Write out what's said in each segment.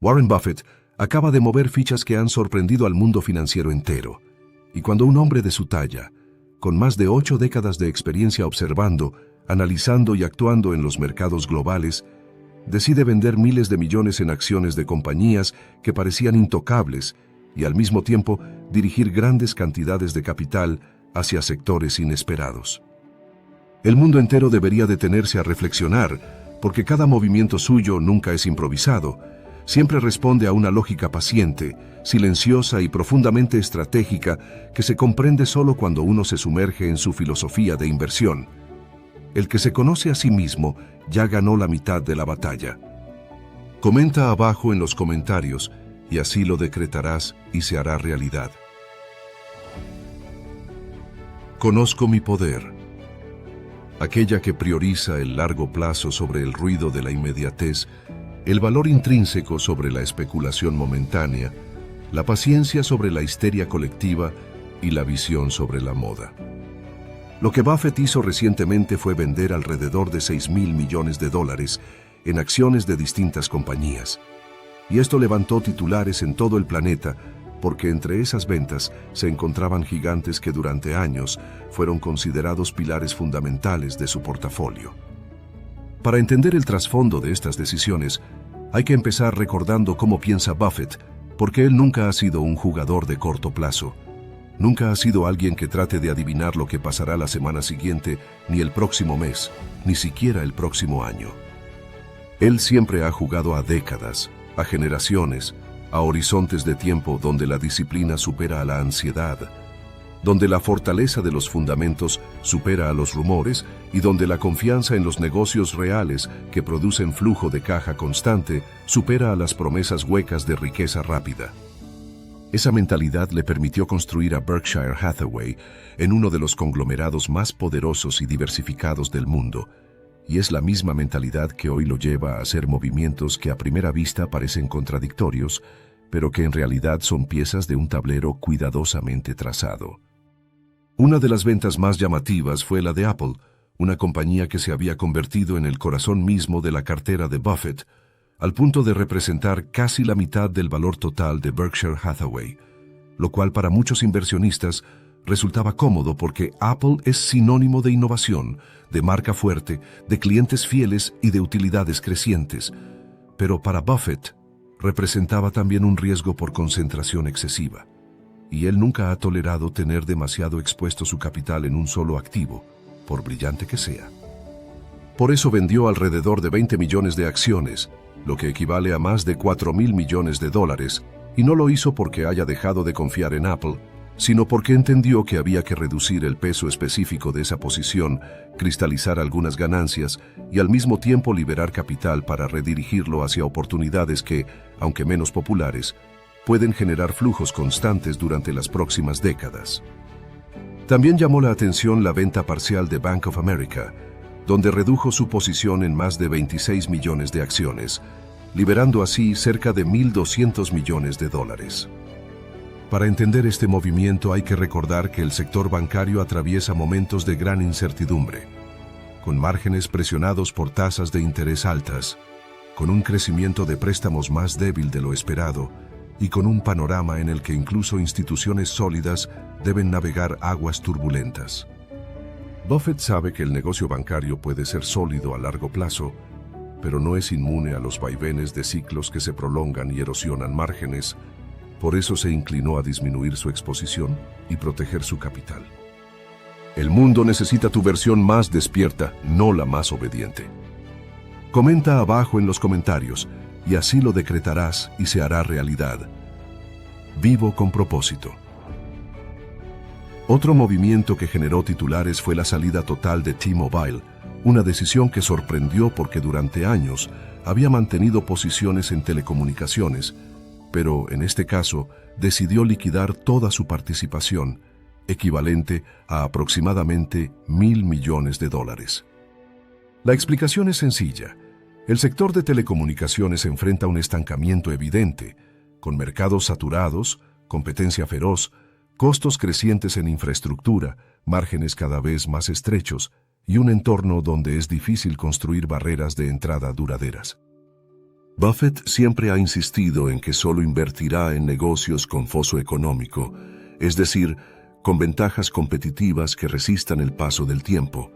Warren Buffett acaba de mover fichas que han sorprendido al mundo financiero entero. Y cuando un hombre de su talla, con más de 8 décadas de experiencia observando, analizando y actuando en los mercados globales, decide vender miles de millones en acciones de compañías que parecían intocables y al mismo tiempo dirigir grandes cantidades de capital hacia sectores inesperados. El mundo entero debería detenerse a reflexionar, porque cada movimiento suyo nunca es improvisado, siempre responde a una lógica paciente, silenciosa y profundamente estratégica que se comprende solo cuando uno se sumerge en su filosofía de inversión. El que se conoce a sí mismo ya ganó la mitad de la batalla. Comenta abajo en los comentarios y así lo decretarás y se hará realidad. Conozco mi poder. Aquella que prioriza el largo plazo sobre el ruido de la inmediatez, el valor intrínseco sobre la especulación momentánea, la paciencia sobre la histeria colectiva y la visión sobre la moda. Lo que Buffett hizo recientemente fue vender alrededor de $6.000 millones en acciones de distintas compañías. Y esto levantó titulares en todo el planeta, porque entre esas ventas se encontraban gigantes que durante años fueron considerados pilares fundamentales de su portafolio. Para entender el trasfondo de estas decisiones, hay que empezar recordando cómo piensa Buffett, porque él nunca ha sido un jugador de corto plazo. Nunca ha sido alguien que trate de adivinar lo que pasará la semana siguiente, ni el próximo mes, ni siquiera el próximo año. Él siempre ha jugado a décadas, a generaciones, a horizontes de tiempo donde la disciplina supera a la ansiedad, donde la fortaleza de los fundamentos supera a los rumores y donde la confianza en los negocios reales que producen flujo de caja constante supera a las promesas huecas de riqueza rápida. Esa mentalidad le permitió construir a Berkshire Hathaway en uno de los conglomerados más poderosos y diversificados del mundo, y es la misma mentalidad que hoy lo lleva a hacer movimientos que a primera vista parecen contradictorios, pero que en realidad son piezas de un tablero cuidadosamente trazado. Una de las ventas más llamativas fue la de Apple, una compañía que se había convertido en el corazón mismo de la cartera de Buffett, al punto de representar casi la mitad del valor total de Berkshire Hathaway, lo cual para muchos inversionistas resultaba cómodo porque Apple es sinónimo de innovación, de marca fuerte, de clientes fieles y de utilidades crecientes. Pero para Buffett representaba también un riesgo por concentración excesiva, y él nunca ha tolerado tener demasiado expuesto su capital en un solo activo, por brillante que sea. Por eso vendió alrededor de 20 millones de acciones, lo que equivale a más de $4.000 millones, y no lo hizo porque haya dejado de confiar en Apple, sino porque entendió que había que reducir el peso específico de esa posición, cristalizar algunas ganancias y al mismo tiempo liberar capital para redirigirlo hacia oportunidades que, aunque menos populares, pueden generar flujos constantes durante las próximas décadas. También llamó la atención la venta parcial de Bank of America, donde redujo su posición en más de 26 millones de acciones, liberando así cerca de $1.200 millones. Para entender este movimiento hay que recordar que el sector bancario atraviesa momentos de gran incertidumbre, con márgenes presionados por tasas de interés altas, con un crecimiento de préstamos más débil de lo esperado y con un panorama en el que incluso instituciones sólidas deben navegar aguas turbulentas. Buffett sabe que el negocio bancario puede ser sólido a largo plazo, pero no es inmune a los vaivenes de ciclos que se prolongan y erosionan márgenes. Por eso se inclinó a disminuir su exposición y proteger su capital. El mundo necesita tu versión más despierta, no la más obediente. Comenta abajo en los comentarios y así lo decretarás y se hará realidad. Vivo con propósito. Otro movimiento que generó titulares fue la salida total de T-Mobile, una decisión que sorprendió porque durante años había mantenido posiciones en telecomunicaciones, pero en este caso decidió liquidar toda su participación, equivalente a aproximadamente $1.000 millones. La explicación es sencilla. El sector de telecomunicaciones enfrenta un estancamiento evidente, con mercados saturados, competencia feroz, costos crecientes en infraestructura, márgenes cada vez más estrechos y un entorno donde es difícil construir barreras de entrada duraderas. Buffett siempre ha insistido en que solo invertirá en negocios con foso económico, es decir, con ventajas competitivas que resistan el paso del tiempo.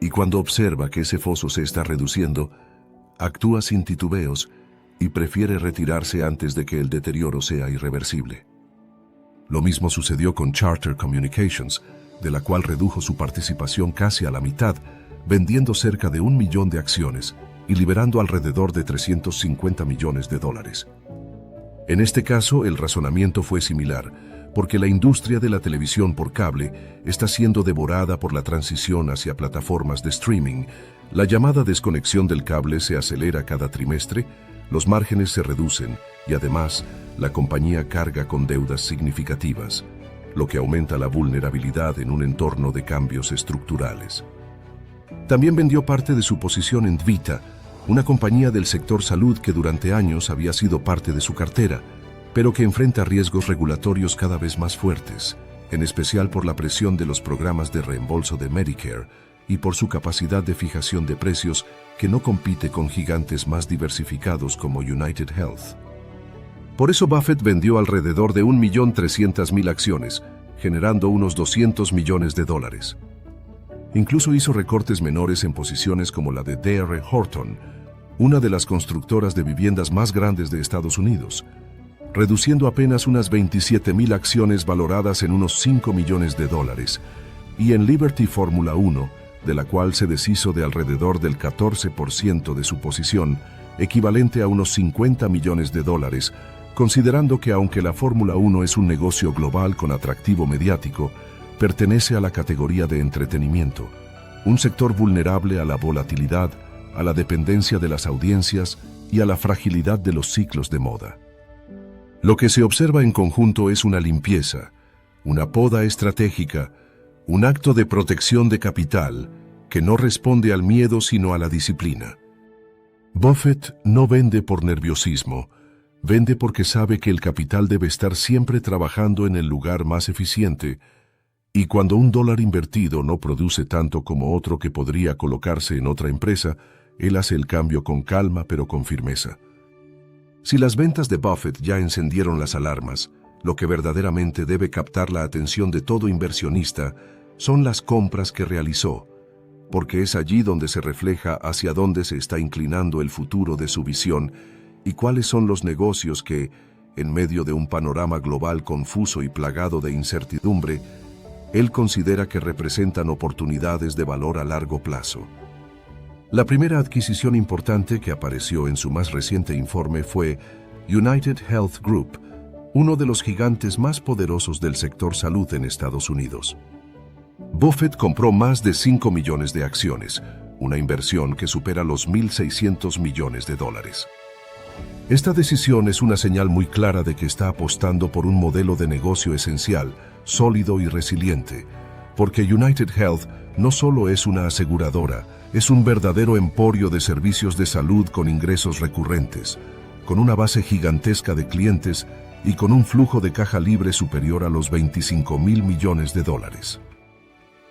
Y cuando observa que ese foso se está reduciendo, actúa sin titubeos y prefiere retirarse antes de que el deterioro sea irreversible. Lo mismo sucedió con Charter Communications, de la cual redujo su participación casi a la mitad, vendiendo cerca de 1 millón de acciones y liberando alrededor de $350 millones. En este caso, el razonamiento fue similar, porque la industria de la televisión por cable está siendo devorada por la transición hacia plataformas de streaming. La llamada desconexión del cable se acelera cada trimestre, los márgenes se reducen y además la compañía carga con deudas significativas, lo que aumenta la vulnerabilidad en un entorno de cambios estructurales. También vendió parte de su posición en DaVita, una compañía del sector salud que durante años había sido parte de su cartera, pero que enfrenta riesgos regulatorios cada vez más fuertes, en especial por la presión de los programas de reembolso de Medicare y por su capacidad de fijación de precios que no compite con gigantes más diversificados como United Health. Por eso Buffett vendió alrededor de 1.300.000 acciones, generando unos $200 millones. Incluso hizo recortes menores en posiciones como la de D.R. Horton, una de las constructoras de viviendas más grandes de Estados Unidos, reduciendo apenas unas 27.000 acciones valoradas en unos $5 millones, y en Liberty Fórmula 1, de la cual se deshizo de alrededor del 14% de su posición, equivalente a unos $50 millones, considerando que aunque la Fórmula 1 es un negocio global con atractivo mediático, pertenece a la categoría de entretenimiento, un sector vulnerable a la volatilidad, a la dependencia de las audiencias y a la fragilidad de los ciclos de moda. Lo que se observa en conjunto es una limpieza, una poda estratégica, un acto de protección de capital que no responde al miedo sino a la disciplina. Buffett no vende por nerviosismo, vende porque sabe que el capital debe estar siempre trabajando en el lugar más eficiente, y cuando un dólar invertido no produce tanto como otro que podría colocarse en otra empresa, él hace el cambio con calma pero con firmeza. Si las ventas de Buffett ya encendieron las alarmas, lo que verdaderamente debe captar la atención de todo inversionista son las compras que realizó, porque es allí donde se refleja hacia dónde se está inclinando el futuro de su visión y cuáles son los negocios que, en medio de un panorama global confuso y plagado de incertidumbre, él considera que representan oportunidades de valor a largo plazo. La primera adquisición importante que apareció en su más reciente informe fue United Health Group, uno de los gigantes más poderosos del sector salud en Estados Unidos. Buffett compró más de 5 millones de acciones, una inversión que supera los $1.600 millones. Esta decisión es una señal muy clara de que está apostando por un modelo de negocio esencial, sólido y resiliente, porque United Health no solo es una aseguradora, es un verdadero emporio de servicios de salud con ingresos recurrentes, con una base gigantesca de clientes y con un flujo de caja libre superior a los $25.000 millones.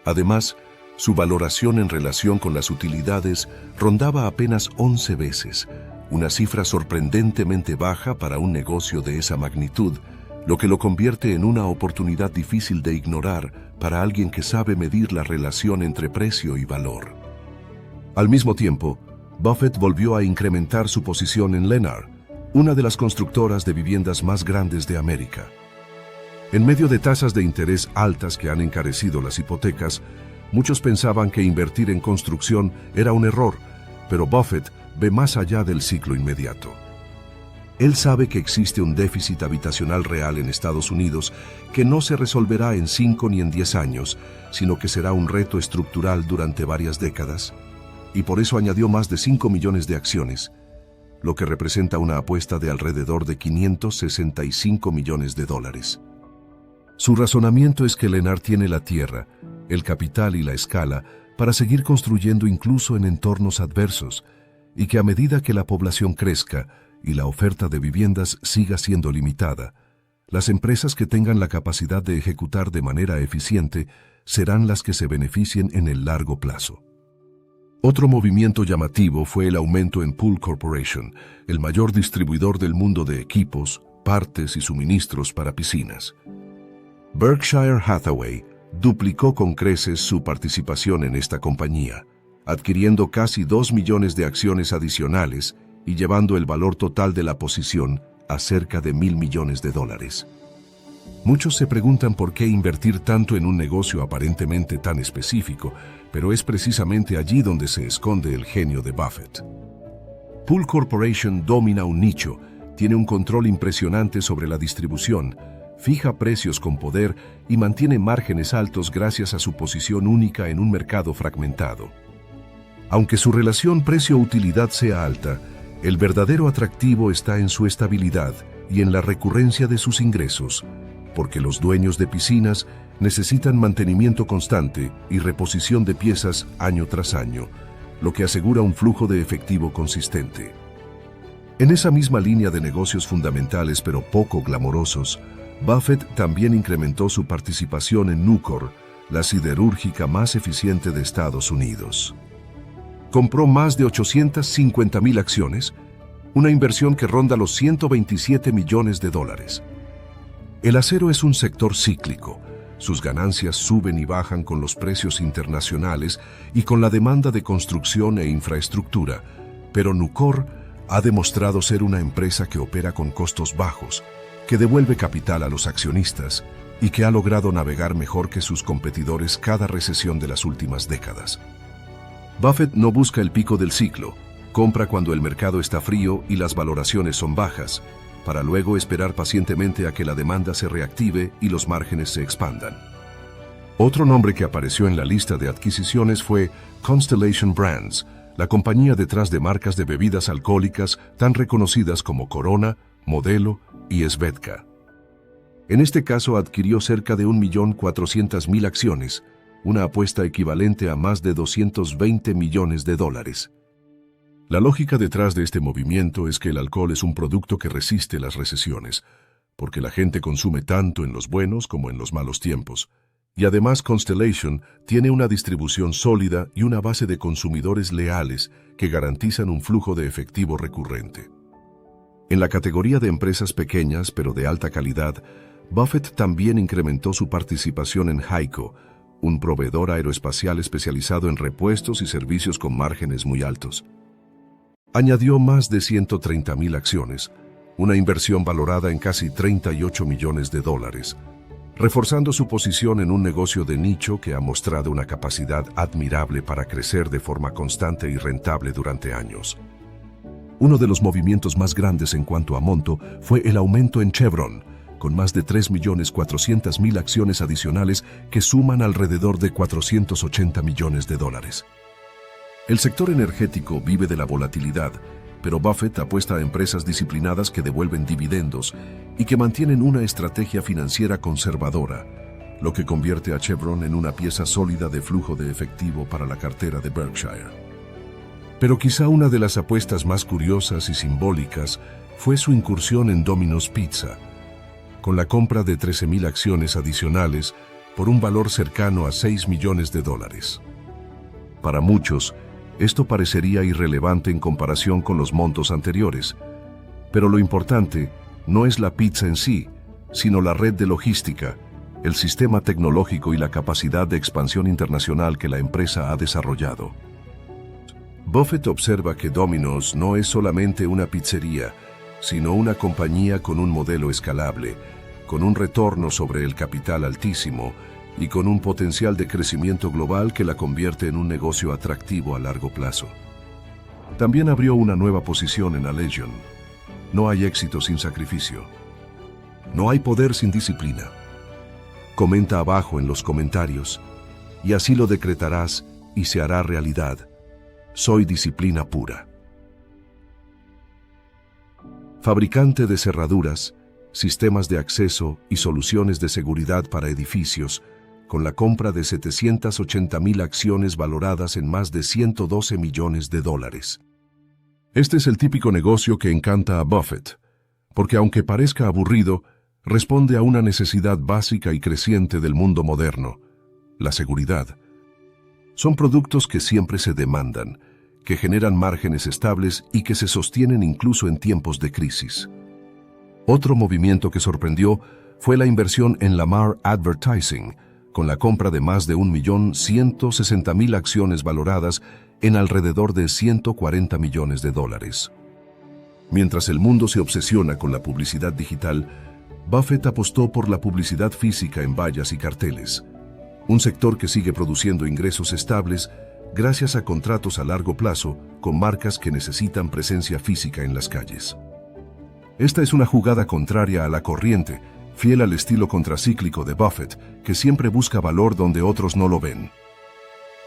Además, su valoración en relación con las utilidades rondaba apenas 11 veces, una cifra sorprendentemente baja para un negocio de esa magnitud, lo que lo convierte en una oportunidad difícil de ignorar para alguien que sabe medir la relación entre precio y valor. Al mismo tiempo, Buffett volvió a incrementar su posición en Lennar, una de las constructoras de viviendas más grandes de América. En medio de tasas de interés altas que han encarecido las hipotecas, muchos pensaban que invertir en construcción era un error, pero Buffett ve más allá del ciclo inmediato. Él sabe que existe un déficit habitacional real en Estados Unidos que no se resolverá en 5 ni en 10 años, sino que será un reto estructural durante varias décadas, y por eso añadió más de 5 millones de acciones, lo que representa una apuesta de alrededor de $565 millones. Su razonamiento es que Lennar tiene la tierra, el capital y la escala para seguir construyendo incluso en entornos adversos, y que a medida que la población crezca y la oferta de viviendas siga siendo limitada, las empresas que tengan la capacidad de ejecutar de manera eficiente serán las que se beneficien en el largo plazo. Otro movimiento llamativo fue el aumento en Pool Corporation, el mayor distribuidor del mundo de equipos, partes y suministros para piscinas. Berkshire Hathaway duplicó con creces su participación en esta compañía, adquiriendo casi 2 millones de acciones adicionales y llevando el valor total de la posición a cerca de $1.000 millones. Muchos se preguntan por qué invertir tanto en un negocio aparentemente tan específico, pero es precisamente allí donde se esconde el genio de Buffett. Pool Corporation domina un nicho, tiene un control impresionante sobre la distribución, fija precios con poder y mantiene márgenes altos gracias a su posición única en un mercado fragmentado. Aunque su relación precio-utilidad sea alta, el verdadero atractivo está en su estabilidad y en la recurrencia de sus ingresos, porque los dueños de piscinas necesitan mantenimiento constante y reposición de piezas año tras año, lo que asegura un flujo de efectivo consistente. En esa misma línea de negocios fundamentales pero poco glamorosos, Buffett también incrementó su participación en Nucor, la siderúrgica más eficiente de Estados Unidos. Compró más de 850,000 acciones, una inversión que ronda los $127 millones. El acero es un sector cíclico. Sus ganancias suben y bajan con los precios internacionales y con la demanda de construcción e infraestructura, pero Nucor ha demostrado ser una empresa que opera con costos bajos, que devuelve capital a los accionistas y que ha logrado navegar mejor que sus competidores cada recesión de las últimas décadas. Buffett no busca el pico del ciclo, compra cuando el mercado está frío y las valoraciones son bajas, para luego esperar pacientemente a que la demanda se reactive y los márgenes se expandan. Otro nombre que apareció en la lista de adquisiciones fue Constellation Brands, la compañía detrás de marcas de bebidas alcohólicas tan reconocidas como Corona, Modelo y Svedka. En este caso adquirió cerca de 1.400.000 acciones, una apuesta equivalente a más de $220 millones. La lógica detrás de este movimiento es que el alcohol es un producto que resiste las recesiones, porque la gente consume tanto en los buenos como en los malos tiempos. Y además Constellation tiene una distribución sólida y una base de consumidores leales que garantizan un flujo de efectivo recurrente. En la categoría de empresas pequeñas pero de alta calidad, Buffett también incrementó su participación en HEICO, un proveedor aeroespacial especializado en repuestos y servicios con márgenes muy altos. Añadió más de 130,000 acciones, una inversión valorada en casi $38 millones, reforzando su posición en un negocio de nicho que ha mostrado una capacidad admirable para crecer de forma constante y rentable durante años. Uno de los movimientos más grandes en cuanto a monto fue el aumento en Chevron, con más de 3.400.000 acciones adicionales que suman alrededor de $480 millones. El sector energético vive de la volatilidad, pero Buffett apuesta a empresas disciplinadas que devuelven dividendos y que mantienen una estrategia financiera conservadora, lo que convierte a Chevron en una pieza sólida de flujo de efectivo para la cartera de Berkshire. Pero quizá una de las apuestas más curiosas y simbólicas fue su incursión en Domino's Pizza, con la compra de 13,000 acciones adicionales por un valor cercano a $6 millones. Para muchos, esto parecería irrelevante en comparación con los montos anteriores, pero lo importante no es la pizza en sí, sino la red de logística, el sistema tecnológico y la capacidad de expansión internacional que la empresa ha desarrollado. Buffett observa que Domino's no es solamente una pizzería, sino una compañía con un modelo escalable, con un retorno sobre el capital altísimo y con un potencial de crecimiento global que la convierte en un negocio atractivo a largo plazo. También abrió una nueva posición en Allegion. No hay éxito sin sacrificio. No hay poder sin disciplina. Comenta abajo en los comentarios, y así lo decretarás y se hará realidad. Soy disciplina pura. Fabricante de cerraduras, sistemas de acceso y soluciones de seguridad para edificios, con la compra de 780,000 acciones valoradas en más de $112 millones. Este es el típico negocio que encanta a Buffett, porque aunque parezca aburrido, responde a una necesidad básica y creciente del mundo moderno: la seguridad. Son productos que siempre se demandan, que generan márgenes estables y que se sostienen incluso en tiempos de crisis. Otro movimiento que sorprendió fue la inversión en Lamar Advertising, con la compra de más de 1.160.000 acciones valoradas en alrededor de $140 millones. Mientras el mundo se obsesiona con la publicidad digital, Buffett apostó por la publicidad física en vallas y carteles, un sector que sigue produciendo ingresos estables gracias a contratos a largo plazo con marcas que necesitan presencia física en las calles. Esta es una jugada contraria a la corriente, fiel al estilo contracíclico de Buffett, que siempre busca valor donde otros no lo ven.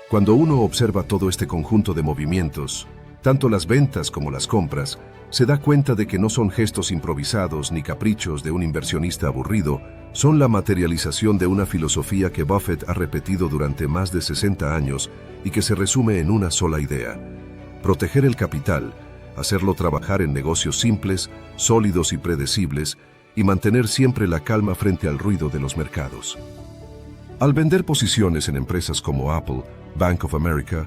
Cuando uno observa todo este conjunto de movimientos, tanto las ventas como las compras, se da cuenta de que no son gestos improvisados ni caprichos de un inversionista aburrido, son la materialización de una filosofía que Buffett ha repetido durante más de 60 años y que se resume en una sola idea: proteger el capital, hacerlo trabajar en negocios simples, sólidos y predecibles, y mantener siempre la calma frente al ruido de los mercados. Al vender posiciones en empresas como Apple, Bank of America,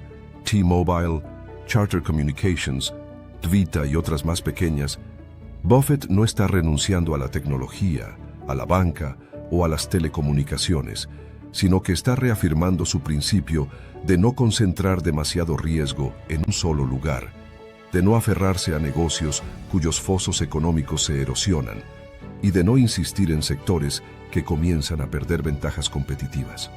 T-Mobile, Charter Communications, Twitter y otras más pequeñas, Buffett no está renunciando a la tecnología, a la banca o a las telecomunicaciones, sino que está reafirmando su principio de no concentrar demasiado riesgo en un solo lugar, de no aferrarse a negocios cuyos fosos económicos se erosionan, y de no insistir en sectores que comienzan a perder ventajas competitivas.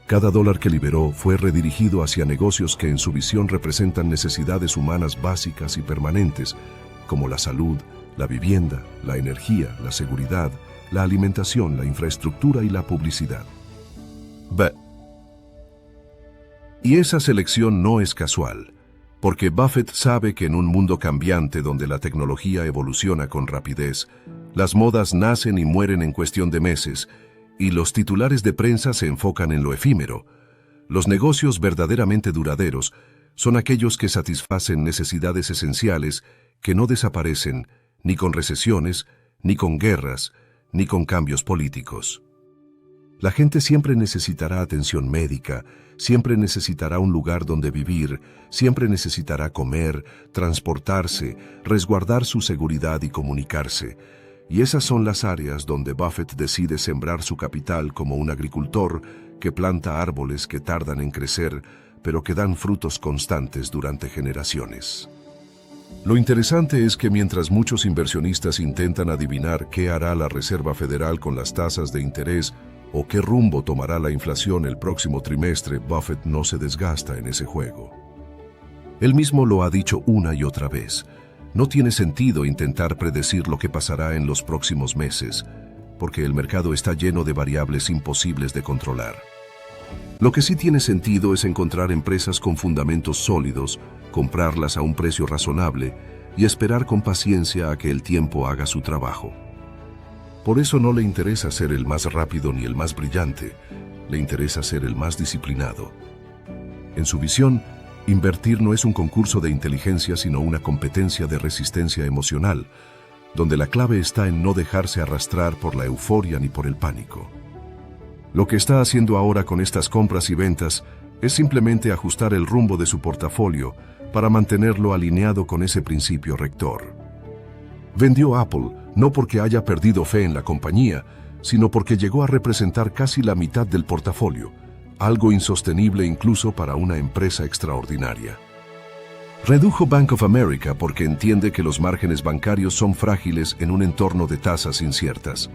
Cada dólar que liberó fue redirigido hacia negocios que en su visión representan necesidades humanas básicas y permanentes, como la salud, la vivienda, la energía, la seguridad, la alimentación, la infraestructura y la publicidad. Y esa selección no es casual, porque Buffett sabe que en un mundo cambiante donde la tecnología evoluciona con rapidez, las modas nacen y mueren en cuestión de meses, y los titulares de prensa se enfocan en lo efímero. Los negocios verdaderamente duraderos son aquellos que satisfacen necesidades esenciales que no desaparecen ni con recesiones, ni con guerras, ni con cambios políticos. La gente siempre necesitará atención médica, siempre necesitará un lugar donde vivir, siempre necesitará comer, transportarse, resguardar su seguridad y comunicarse. Y esas son las áreas donde Buffett decide sembrar su capital como un agricultor que planta árboles que tardan en crecer, pero que dan frutos constantes durante generaciones. Lo interesante es que mientras muchos inversionistas intentan adivinar qué hará la Reserva Federal con las tasas de interés o qué rumbo tomará la inflación el próximo trimestre, Buffett no se desgasta en ese juego. Él mismo lo ha dicho una y otra vez. No tiene sentido intentar predecir lo que pasará en los próximos meses, porque el mercado está lleno de variables imposibles de controlar. Lo que sí tiene sentido es encontrar empresas con fundamentos sólidos, comprarlas a un precio razonable y esperar con paciencia a que el tiempo haga su trabajo. Por eso no le interesa ser el más rápido ni el más brillante, le interesa ser el más disciplinado. En su visión, invertir no es un concurso de inteligencia sino una competencia de resistencia emocional, donde la clave está en no dejarse arrastrar por la euforia ni por el pánico. Lo que está haciendo ahora con estas compras y ventas es simplemente ajustar el rumbo de su portafolio para mantenerlo alineado con ese principio rector. Vendió Apple no porque haya perdido fe en la compañía, sino porque llegó a representar casi la mitad del portafolio, algo insostenible incluso para una empresa extraordinaria. Redujo Bank of America porque entiende que los márgenes bancarios son frágiles en un entorno de tasas inciertas.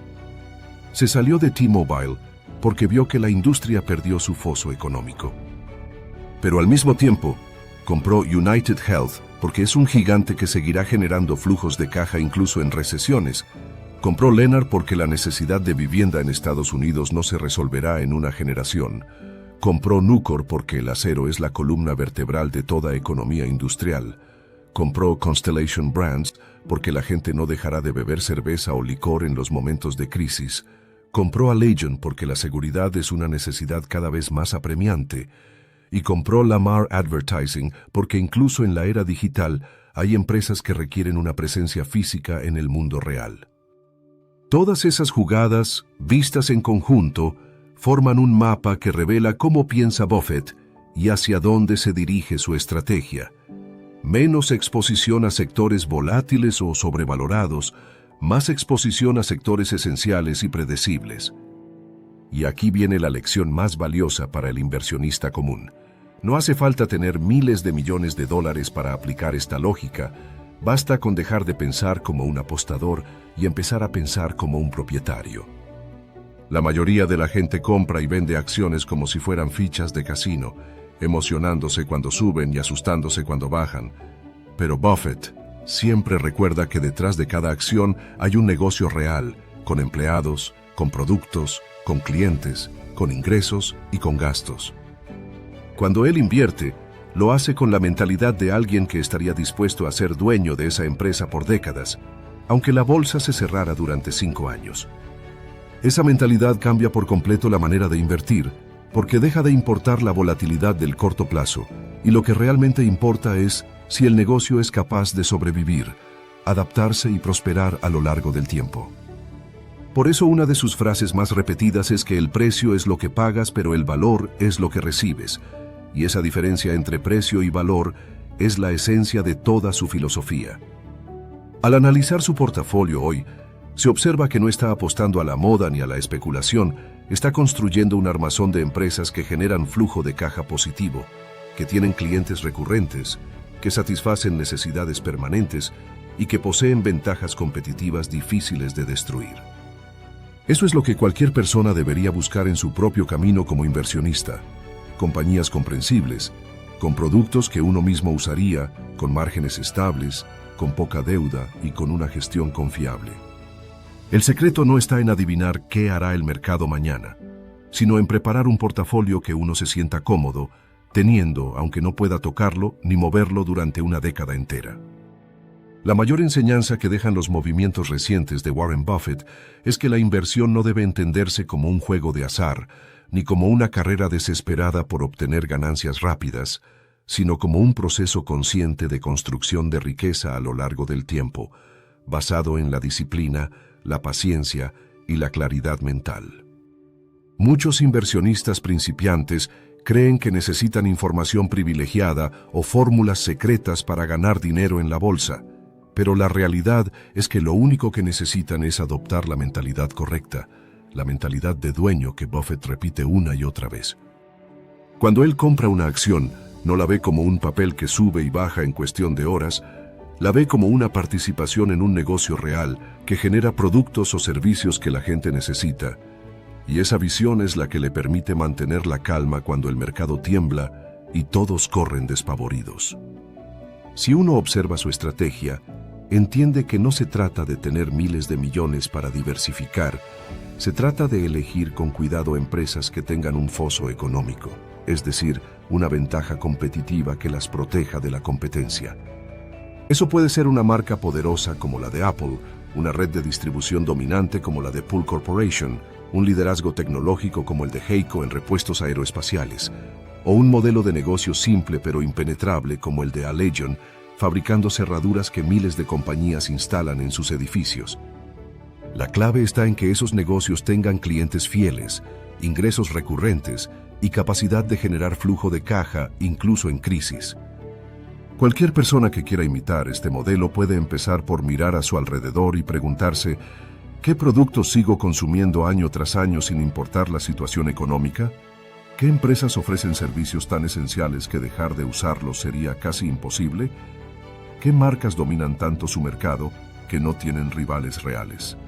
Se salió de T-Mobile porque vio que la industria perdió su foso económico. Pero al mismo tiempo, compró United Health porque es un gigante que seguirá generando flujos de caja incluso en recesiones. Compró Lennar porque la necesidad de vivienda en Estados Unidos no se resolverá en una generación. Compró Nucor porque el acero es la columna vertebral de toda economía industrial. Compró Constellation Brands porque la gente no dejará de beber cerveza o licor en los momentos de crisis. Compró Allegion porque la seguridad es una necesidad cada vez más apremiante. Y compró Lamar Advertising porque incluso en la era digital hay empresas que requieren una presencia física en el mundo real. Todas esas jugadas, vistas en conjunto, forman un mapa que revela cómo piensa Buffett y hacia dónde se dirige su estrategia. Menos exposición a sectores volátiles o sobrevalorados, más exposición a sectores esenciales y predecibles. Y aquí viene la lección más valiosa para el inversionista común. No hace falta tener miles de millones de dólares para aplicar esta lógica. Basta con dejar de pensar como un apostador y empezar a pensar como un propietario. La mayoría de la gente compra y vende acciones como si fueran fichas de casino, emocionándose cuando suben y asustándose cuando bajan. Pero Buffett siempre recuerda que detrás de cada acción hay un negocio real, con empleados, con productos, con clientes, con ingresos y con gastos. Cuando él invierte, lo hace con la mentalidad de alguien que estaría dispuesto a ser dueño de esa empresa por décadas, aunque la bolsa se cerrara durante 5 años. Esa mentalidad cambia por completo la manera de invertir, porque deja de importar la volatilidad del corto plazo, y lo que realmente importa es si el negocio es capaz de sobrevivir, adaptarse y prosperar a lo largo del tiempo. Por eso una de sus frases más repetidas es que el precio es lo que pagas, pero el valor es lo que recibes, y esa diferencia entre precio y valor es la esencia de toda su filosofía. Al analizar su portafolio hoy, se observa que no está apostando a la moda ni a la especulación, está construyendo un armazón de empresas que generan flujo de caja positivo, que tienen clientes recurrentes, que satisfacen necesidades permanentes y que poseen ventajas competitivas difíciles de destruir. Eso es lo que cualquier persona debería buscar en su propio camino como inversionista. Compañías comprensibles, con productos que uno mismo usaría, con márgenes estables, con poca deuda y con una gestión confiable. El secreto no está en adivinar qué hará el mercado mañana, sino en preparar un portafolio que uno se sienta cómodo, teniendo, aunque no pueda tocarlo ni moverlo durante una década entera. La mayor enseñanza que dejan los movimientos recientes de Warren Buffett es que la inversión no debe entenderse como un juego de azar, ni como una carrera desesperada por obtener ganancias rápidas, sino como un proceso consciente de construcción de riqueza a lo largo del tiempo, basado en la disciplina, la paciencia y la claridad mental. Muchos inversionistas principiantes creen que necesitan información privilegiada o fórmulas secretas para ganar dinero en la bolsa, pero la realidad es que lo único que necesitan es adoptar la mentalidad correcta, la mentalidad de dueño que Buffett repite una y otra vez. Cuando él compra una acción, no la ve como un papel que sube y baja en cuestión de horas, la ve como una participación en un negocio real que genera productos o servicios que la gente necesita, y esa visión es la que le permite mantener la calma cuando el mercado tiembla y todos corren despavoridos. Si uno observa su estrategia, entiende que no se trata de tener miles de millones para diversificar, se trata de elegir con cuidado empresas que tengan un foso económico, es decir, una ventaja competitiva que las proteja de la competencia. Eso puede ser una marca poderosa como la de Apple, una red de distribución dominante como la de Pool Corporation, un liderazgo tecnológico como el de Heyco en repuestos aeroespaciales, o un modelo de negocio simple pero impenetrable como el de Allegion, fabricando cerraduras que miles de compañías instalan en sus edificios. La clave está en que esos negocios tengan clientes fieles, ingresos recurrentes y capacidad de generar flujo de caja incluso en crisis. Cualquier persona que quiera imitar este modelo puede empezar por mirar a su alrededor y preguntarse, ¿qué productos sigo consumiendo año tras año sin importar la situación económica? ¿Qué empresas ofrecen servicios tan esenciales que dejar de usarlos sería casi imposible? ¿Qué marcas dominan tanto su mercado que no tienen rivales reales?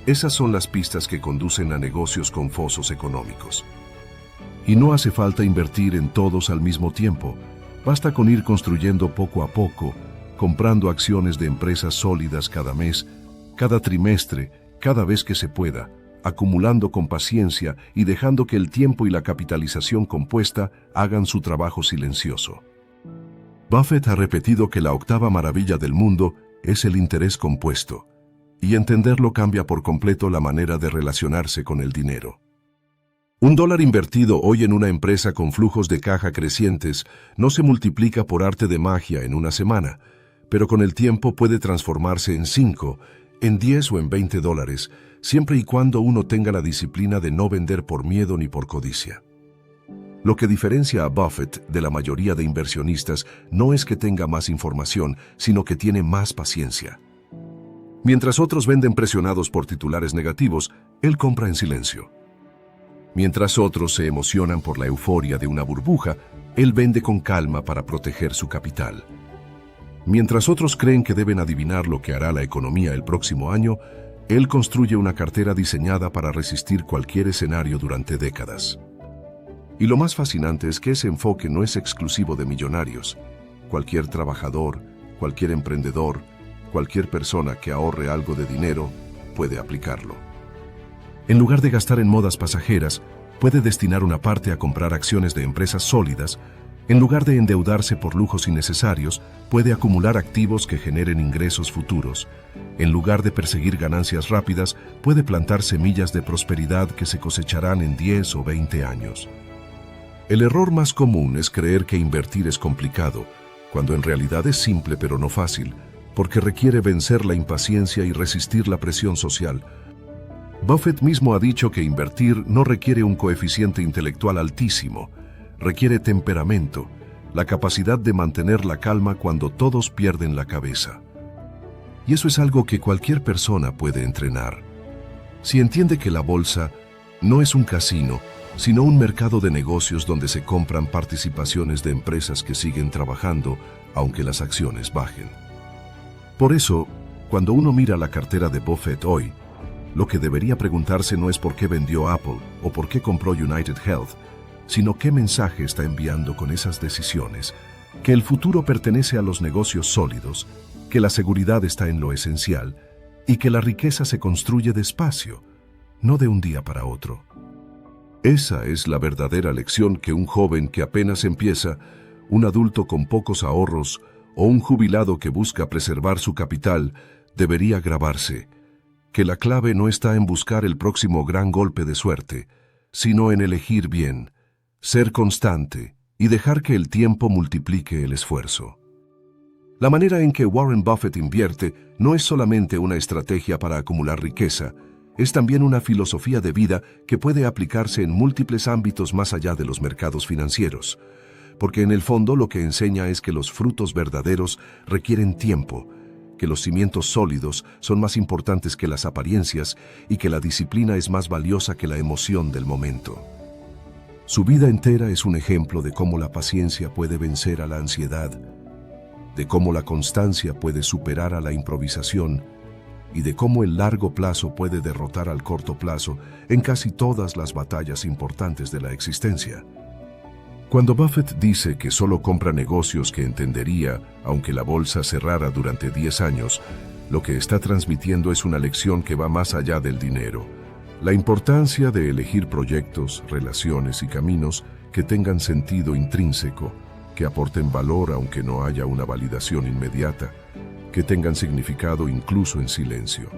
Esas son las pistas que conducen a negocios con fosos económicos. Y no hace falta invertir en todos al mismo tiempo. Basta con ir construyendo poco a poco, comprando acciones de empresas sólidas cada mes, cada trimestre, cada vez que se pueda, acumulando con paciencia y dejando que el tiempo y la capitalización compuesta hagan su trabajo silencioso. Buffett ha repetido que la octava maravilla del mundo es el interés compuesto, y entenderlo cambia por completo la manera de relacionarse con el dinero. $1 invertido hoy en una empresa con flujos de caja crecientes no se multiplica por arte de magia en una semana, pero con el tiempo puede transformarse en 5, en 10 o en $20, siempre y cuando uno tenga la disciplina de no vender por miedo ni por codicia. Lo que diferencia a Buffett de la mayoría de inversionistas no es que tenga más información, sino que tiene más paciencia. Mientras otros venden presionados por titulares negativos, él compra en silencio. Mientras otros se emocionan por la euforia de una burbuja, él vende con calma para proteger su capital. Mientras otros creen que deben adivinar lo que hará la economía el próximo año, él construye una cartera diseñada para resistir cualquier escenario durante décadas. Y lo más fascinante es que ese enfoque no es exclusivo de millonarios. Cualquier trabajador, cualquier emprendedor, cualquier persona que ahorre algo de dinero puede aplicarlo. En lugar de gastar en modas pasajeras, puede destinar una parte a comprar acciones de empresas sólidas. En lugar de endeudarse por lujos innecesarios, puede acumular activos que generen ingresos futuros. En lugar de perseguir ganancias rápidas, puede plantar semillas de prosperidad que se cosecharán en 10 o 20 años. El error más común es creer que invertir es complicado, cuando en realidad es simple pero no fácil, porque requiere vencer la impaciencia y resistir la presión social. Buffett mismo ha dicho que invertir no requiere un coeficiente intelectual altísimo, requiere temperamento, la capacidad de mantener la calma cuando todos pierden la cabeza. Y eso es algo que cualquier persona puede entrenar. Si entiende que la bolsa no es un casino, sino un mercado de negocios donde se compran participaciones de empresas que siguen trabajando, aunque las acciones bajen. Por eso, cuando uno mira la cartera de Buffett hoy, lo que debería preguntarse no es por qué vendió Apple o por qué compró United Health, sino qué mensaje está enviando con esas decisiones, que el futuro pertenece a los negocios sólidos, que la seguridad está en lo esencial y que la riqueza se construye despacio, no de un día para otro. Esa es la verdadera lección que un joven que apenas empieza, un adulto con pocos ahorros o un jubilado que busca preservar su capital debería grabarse, que la clave no está en buscar el próximo gran golpe de suerte, sino en elegir bien, ser constante y dejar que el tiempo multiplique el esfuerzo. La manera en que Warren Buffett invierte no es solamente una estrategia para acumular riqueza, es también una filosofía de vida que puede aplicarse en múltiples ámbitos más allá de los mercados financieros, porque en el fondo lo que enseña es que los frutos verdaderos requieren tiempo, que los cimientos sólidos son más importantes que las apariencias y que la disciplina es más valiosa que la emoción del momento. Su vida entera es un ejemplo de cómo la paciencia puede vencer a la ansiedad, de cómo la constancia puede superar a la improvisación y de cómo el largo plazo puede derrotar al corto plazo en casi todas las batallas importantes de la existencia. Cuando Buffett dice que solo compra negocios que entendería aunque la bolsa cerrara durante 10 años, lo que está transmitiendo es una lección que va más allá del dinero. La importancia de elegir proyectos, relaciones y caminos que tengan sentido intrínseco, que aporten valor aunque no haya una validación inmediata, que tengan significado incluso en silencio.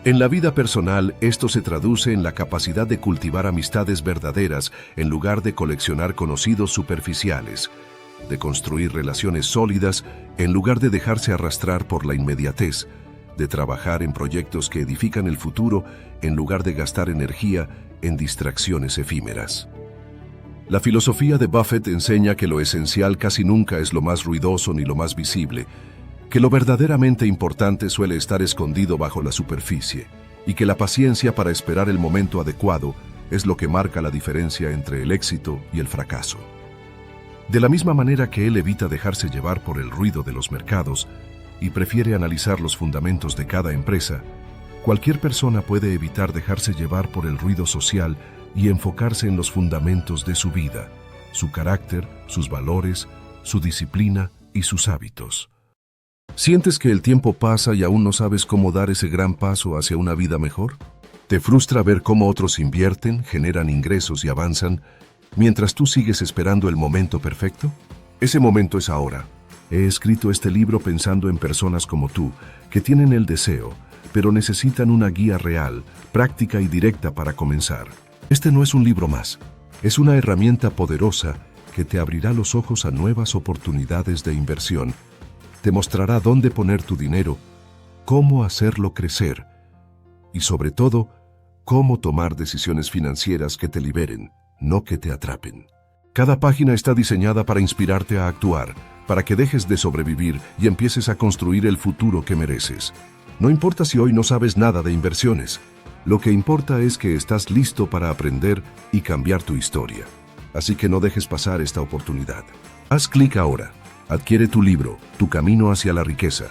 En la vida personal, esto se traduce en la capacidad de cultivar amistades verdaderas en lugar de coleccionar conocidos superficiales, de construir relaciones sólidas en lugar de dejarse arrastrar por la inmediatez, de trabajar en proyectos que edifican el futuro en lugar de gastar energía en distracciones efímeras. La filosofía de Buffett enseña que lo esencial casi nunca es lo más ruidoso ni lo más visible, que lo verdaderamente importante suele estar escondido bajo la superficie y que la paciencia para esperar el momento adecuado es lo que marca la diferencia entre el éxito y el fracaso. De la misma manera que él evita dejarse llevar por el ruido de los mercados y prefiere analizar los fundamentos de cada empresa, cualquier persona puede evitar dejarse llevar por el ruido social y enfocarse en los fundamentos de su vida, su carácter, sus valores, su disciplina y sus hábitos. ¿Sientes que el tiempo pasa y aún no sabes cómo dar ese gran paso hacia una vida mejor? ¿Te frustra ver cómo otros invierten, generan ingresos y avanzan, mientras tú sigues esperando el momento perfecto? Ese momento es ahora. He escrito este libro pensando en personas como tú, que tienen el deseo, pero necesitan una guía real, práctica y directa para comenzar. Este no es un libro más. Es una herramienta poderosa que te abrirá los ojos a nuevas oportunidades de inversión. Te mostrará dónde poner tu dinero, cómo hacerlo crecer y, sobre todo, cómo tomar decisiones financieras que te liberen, no que te atrapen. Cada página está diseñada para inspirarte a actuar, para que dejes de sobrevivir y empieces a construir el futuro que mereces. No importa si hoy no sabes nada de inversiones. Lo que importa es que estás listo para aprender y cambiar tu historia. Así que no dejes pasar esta oportunidad. Haz clic ahora, adquiere tu libro, Tu camino hacia la riqueza,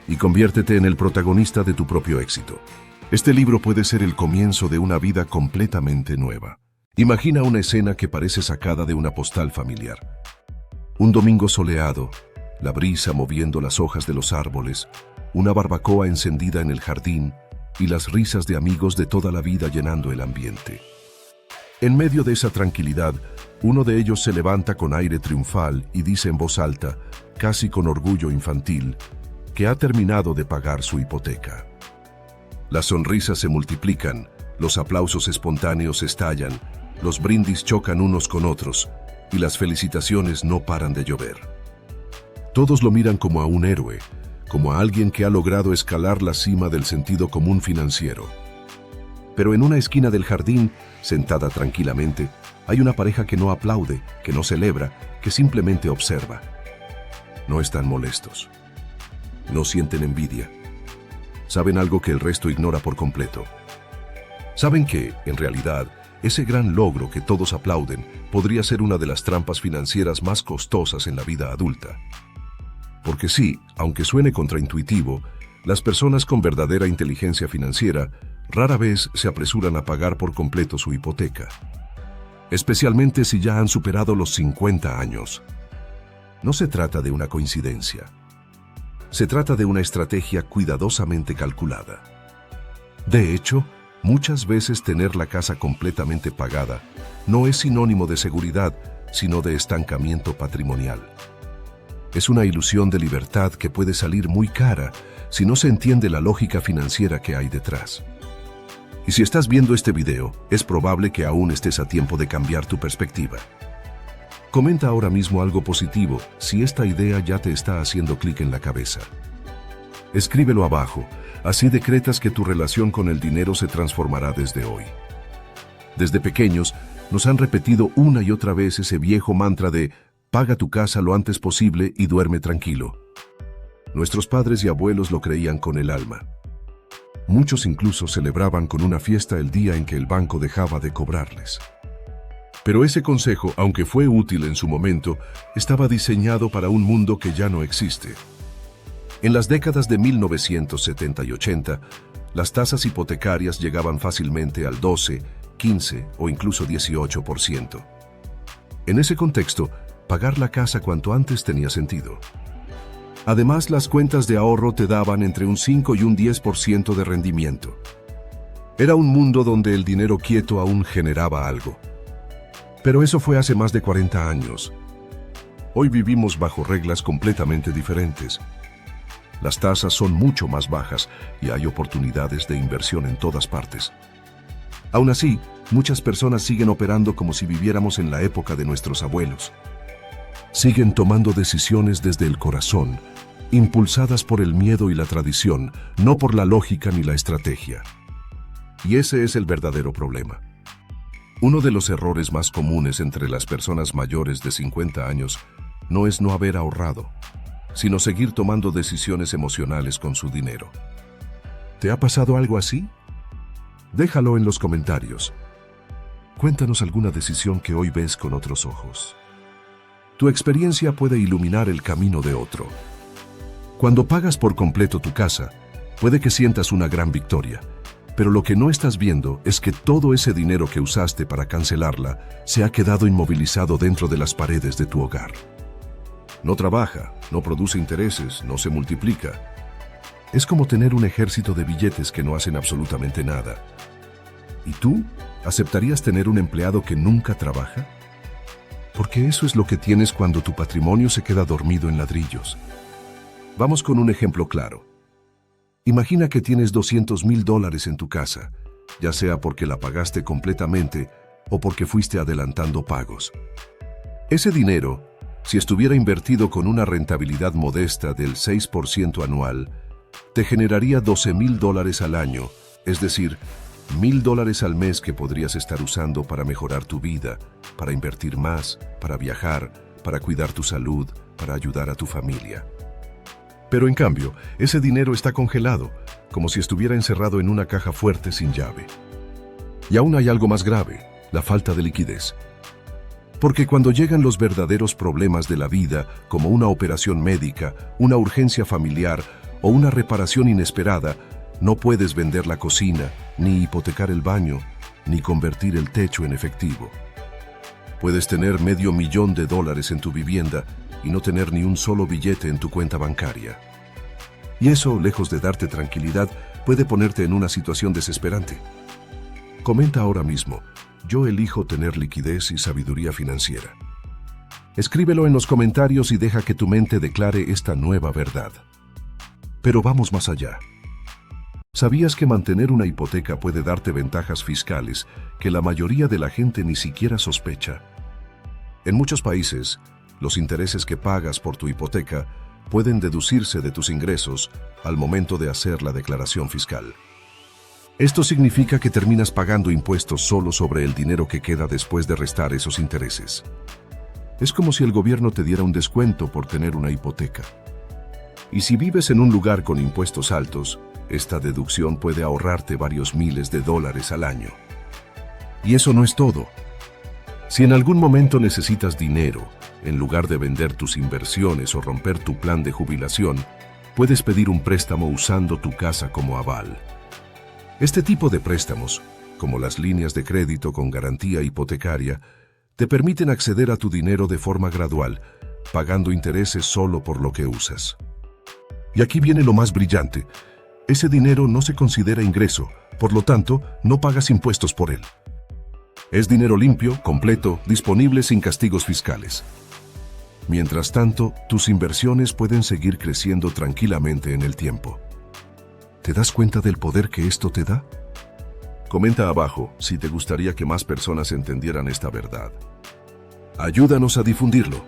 y conviértete en el protagonista de tu propio éxito. Este libro puede ser el comienzo de una vida completamente nueva. Imagina una escena que parece sacada de una postal familiar. Un domingo soleado, la brisa moviendo las hojas de los árboles, una barbacoa encendida en el jardín y las risas de amigos de toda la vida llenando el ambiente. En medio de esa tranquilidad, uno de ellos se levanta con aire triunfal y dice en voz alta, casi con orgullo infantil, que ha terminado de pagar su hipoteca. Las sonrisas se multiplican, los aplausos espontáneos estallan, los brindis chocan unos con otros y las felicitaciones no paran de llover. Todos lo miran como a un héroe, como a alguien que ha logrado escalar la cima del sentido común financiero. Pero en una esquina del jardín, sentada tranquilamente, hay una pareja que no aplaude, que no celebra, que simplemente observa. No están molestos. No sienten envidia. Saben algo que el resto ignora por completo. Saben que, en realidad, ese gran logro que todos aplauden podría ser una de las trampas financieras más costosas en la vida adulta. Porque sí, aunque suene contraintuitivo, las personas con verdadera inteligencia financiera rara vez se apresuran a pagar por completo su hipoteca. Especialmente si ya han superado los 50 años. No se trata de una coincidencia. Se trata de una estrategia cuidadosamente calculada. De hecho, muchas veces tener la casa completamente pagada no es sinónimo de seguridad, sino de estancamiento patrimonial. Es una ilusión de libertad que puede salir muy cara si no se entiende la lógica financiera que hay detrás. Y si estás viendo este video, es probable que aún estés a tiempo de cambiar tu perspectiva. Comenta ahora mismo algo positivo si esta idea ya te está haciendo clic en la cabeza. Escríbelo abajo, así decretas que tu relación con el dinero se transformará desde hoy. Desde pequeños, nos han repetido una y otra vez ese viejo mantra de paga tu casa lo antes posible y duerme tranquilo. Nuestros padres y abuelos lo creían con el alma. Muchos incluso celebraban con una fiesta el día en que el banco dejaba de cobrarles. Pero ese consejo, aunque fue útil en su momento, estaba diseñado para un mundo que ya no existe. En las décadas de 1970 y 80, las tasas hipotecarias llegaban fácilmente al 12, 15 o incluso 18%. En ese contexto, pagar la casa cuanto antes tenía sentido. Además, las cuentas de ahorro te daban entre un 5 y un 10% de rendimiento. Era un mundo donde el dinero quieto aún generaba algo. Pero eso fue hace más de 40 años. Hoy vivimos bajo reglas completamente diferentes. Las tasas son mucho más bajas y hay oportunidades de inversión en todas partes. Aún así, muchas personas siguen operando como si viviéramos en la época de nuestros abuelos. Siguen tomando decisiones desde el corazón, impulsadas por el miedo y la tradición, no por la lógica ni la estrategia. Y ese es el verdadero problema. Uno de los errores más comunes entre las personas mayores de 50 años no es no haber ahorrado, sino seguir tomando decisiones emocionales con su dinero. ¿Te ha pasado algo así? Déjalo en los comentarios. Cuéntanos alguna decisión que hoy ves con otros ojos. Tu experiencia puede iluminar el camino de otro. Cuando pagas por completo tu casa, puede que sientas una gran victoria, pero lo que no estás viendo es que todo ese dinero que usaste para cancelarla se ha quedado inmovilizado dentro de las paredes de tu hogar. No trabaja, no produce intereses, no se multiplica. Es como tener un ejército de billetes que no hacen absolutamente nada. ¿Y tú? ¿Aceptarías tener un empleado que nunca trabaja? Porque eso es lo que tienes cuando tu patrimonio se queda dormido en ladrillos. Vamos con un ejemplo claro. Imagina que tienes $200,000 en tu casa, ya sea porque la pagaste completamente o porque fuiste adelantando pagos. Ese dinero, si estuviera invertido con una rentabilidad modesta del 6% anual, te generaría $12,000 al año, es decir, $1,000 al mes que podrías estar usando para mejorar tu vida, para invertir más, para viajar, para cuidar tu salud, para ayudar a tu familia. Pero en cambio, ese dinero está congelado, como si estuviera encerrado en una caja fuerte sin llave. Y aún hay algo más grave, la falta de liquidez. Porque cuando llegan los verdaderos problemas de la vida, como una operación médica, una urgencia familiar o una reparación inesperada, no puedes vender la cocina, ni hipotecar el baño, ni convertir el techo en efectivo. Puedes tener $500,000 en tu vivienda y no tener ni un solo billete en tu cuenta bancaria. Y eso, lejos de darte tranquilidad, puede ponerte en una situación desesperante. Comenta ahora mismo: yo elijo tener liquidez y sabiduría financiera. Escríbelo en los comentarios y deja que tu mente declare esta nueva verdad. Pero vamos más allá. ¿Sabías que mantener una hipoteca puede darte ventajas fiscales que la mayoría de la gente ni siquiera sospecha? En muchos países, los intereses que pagas por tu hipoteca pueden deducirse de tus ingresos al momento de hacer la declaración fiscal. Esto significa que terminas pagando impuestos solo sobre el dinero que queda después de restar esos intereses. Es como si el gobierno te diera un descuento por tener una hipoteca. Y si vives en un lugar con impuestos altos, esta deducción puede ahorrarte varios miles de dólares al año. Y eso no es todo. Si en algún momento necesitas dinero, en lugar de vender tus inversiones o romper tu plan de jubilación, puedes pedir un préstamo usando tu casa como aval. Este tipo de préstamos, como las líneas de crédito con garantía hipotecaria, te permiten acceder a tu dinero de forma gradual, pagando intereses solo por lo que usas. Y aquí viene lo más brillante. Ese dinero no se considera ingreso, por lo tanto, no pagas impuestos por él. Es dinero limpio, completo, disponible sin castigos fiscales. Mientras tanto, tus inversiones pueden seguir creciendo tranquilamente en el tiempo. ¿Te das cuenta del poder que esto te da? Comenta abajo si te gustaría que más personas entendieran esta verdad. Ayúdanos a difundirlo.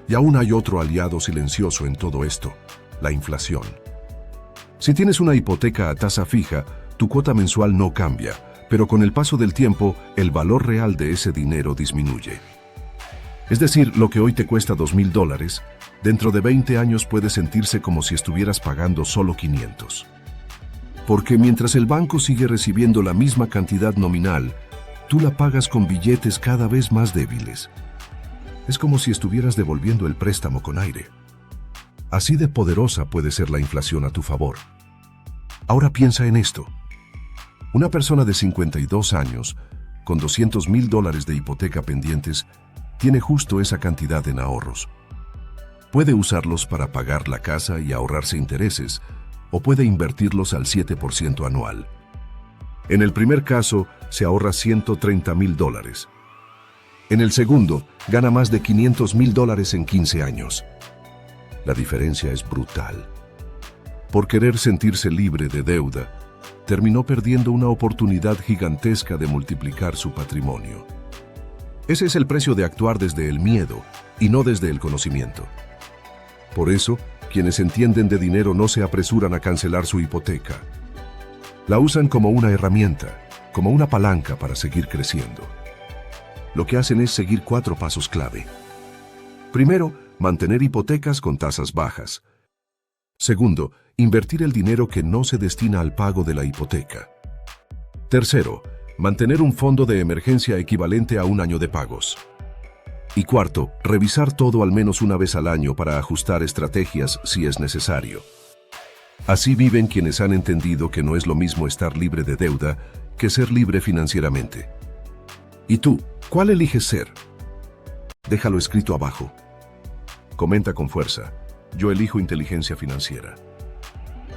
Y aún hay otro aliado silencioso en todo esto: la inflación. Si tienes una hipoteca a tasa fija, tu cuota mensual no cambia, pero con el paso del tiempo, el valor real de ese dinero disminuye. Es decir, lo que hoy te cuesta $2,000, dentro de 20 años puede sentirse como si estuvieras pagando solo 500. Porque mientras el banco sigue recibiendo la misma cantidad nominal, tú la pagas con billetes cada vez más débiles. Es como si estuvieras devolviendo el préstamo con aire. Así de poderosa puede ser la inflación a tu favor. Ahora piensa en esto. Una persona de 52 años, con $200,000 de hipoteca pendientes, tiene justo esa cantidad en ahorros. Puede usarlos para pagar la casa y ahorrarse intereses, o puede invertirlos al 7% anual. En el primer caso, se ahorra $130,000. En el segundo, gana más de $500,000 en 15 años. La diferencia es brutal. Por querer sentirse libre de deuda, terminó perdiendo una oportunidad gigantesca de multiplicar su patrimonio. Ese es el precio de actuar desde el miedo y no desde el conocimiento. Por eso, quienes entienden de dinero no se apresuran a cancelar su hipoteca. La usan como una herramienta, como una palanca para seguir creciendo. Lo que hacen es seguir 4 pasos clave. Primero, mantener hipotecas con tasas bajas. Segundo, invertir el dinero que no se destina al pago de la hipoteca. Tercero, mantener un fondo de emergencia equivalente a un año de pagos. Y cuarto, revisar todo al menos una vez al año para ajustar estrategias si es necesario. Así viven quienes han entendido que no es lo mismo estar libre de deuda que ser libre financieramente. ¿Y tú, cuál eliges ser? Déjalo escrito abajo. Comenta con fuerza: yo elijo inteligencia financiera.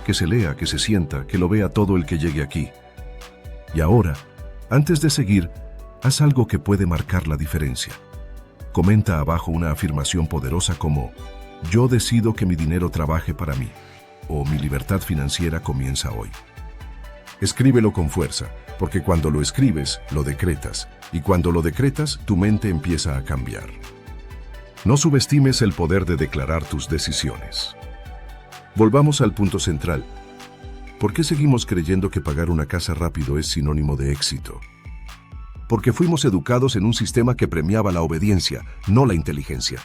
Que se lea, que se sienta, que lo vea todo el que llegue aquí. Y ahora, antes de seguir, haz algo que puede marcar la diferencia. Comenta abajo una afirmación poderosa como: yo decido que mi dinero trabaje para mí, o mi libertad financiera comienza hoy. Escríbelo con fuerza, porque cuando lo escribes, lo decretas, y cuando lo decretas, tu mente empieza a cambiar. No subestimes el poder de declarar tus decisiones. Volvamos al punto central. ¿Por qué seguimos creyendo que pagar una casa rápido es sinónimo de éxito? Porque fuimos educados en un sistema que premiaba la obediencia, no la inteligencia.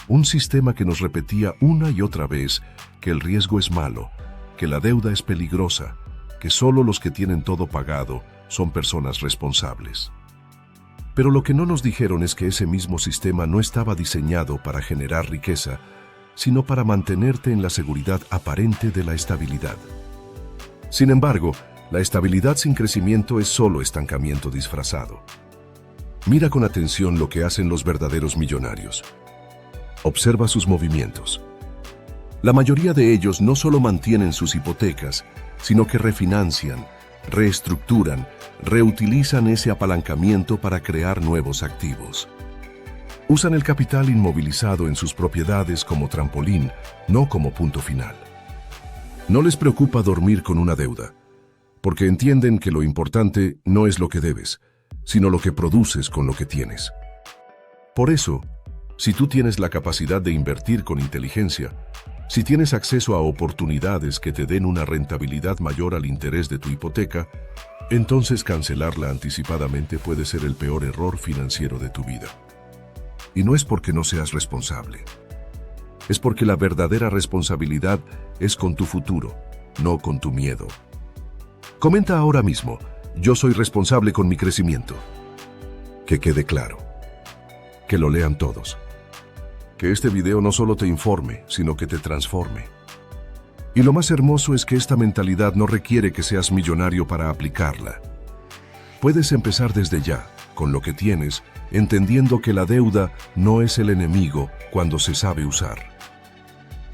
Un sistema que nos repetía una y otra vez que el riesgo es malo, que la deuda es peligrosa, que solo los que tienen todo pagado son personas responsables. Pero lo que no nos dijeron es que ese mismo sistema no estaba diseñado para generar riqueza, sino para mantenerte en la seguridad aparente de la estabilidad. Sin embargo, la estabilidad sin crecimiento es solo estancamiento disfrazado. Mira con atención lo que hacen los verdaderos millonarios. Observa sus movimientos. La mayoría de ellos no solo mantienen sus hipotecas, sino que refinancian, reestructuran, reutilizan ese apalancamiento para crear nuevos activos. Usan el capital inmovilizado en sus propiedades como trampolín, no como punto final. No les preocupa dormir con una deuda, porque entienden que lo importante no es lo que debes, sino lo que produces con lo que tienes. Por eso, si tú tienes la capacidad de invertir con inteligencia, si tienes acceso a oportunidades que te den una rentabilidad mayor al interés de tu hipoteca, entonces cancelarla anticipadamente puede ser el peor error financiero de tu vida. Y no es porque no seas responsable. Es porque la verdadera responsabilidad es con tu futuro, no con tu miedo. Comenta ahora mismo: yo soy responsable con mi crecimiento. Que quede claro. Que lo lean todos. Que este video no solo te informe, sino que te transforme. Y lo más hermoso es que esta mentalidad no requiere que seas millonario para aplicarla. Puedes empezar desde ya, con lo que tienes, entendiendo que la deuda no es el enemigo cuando se sabe usar.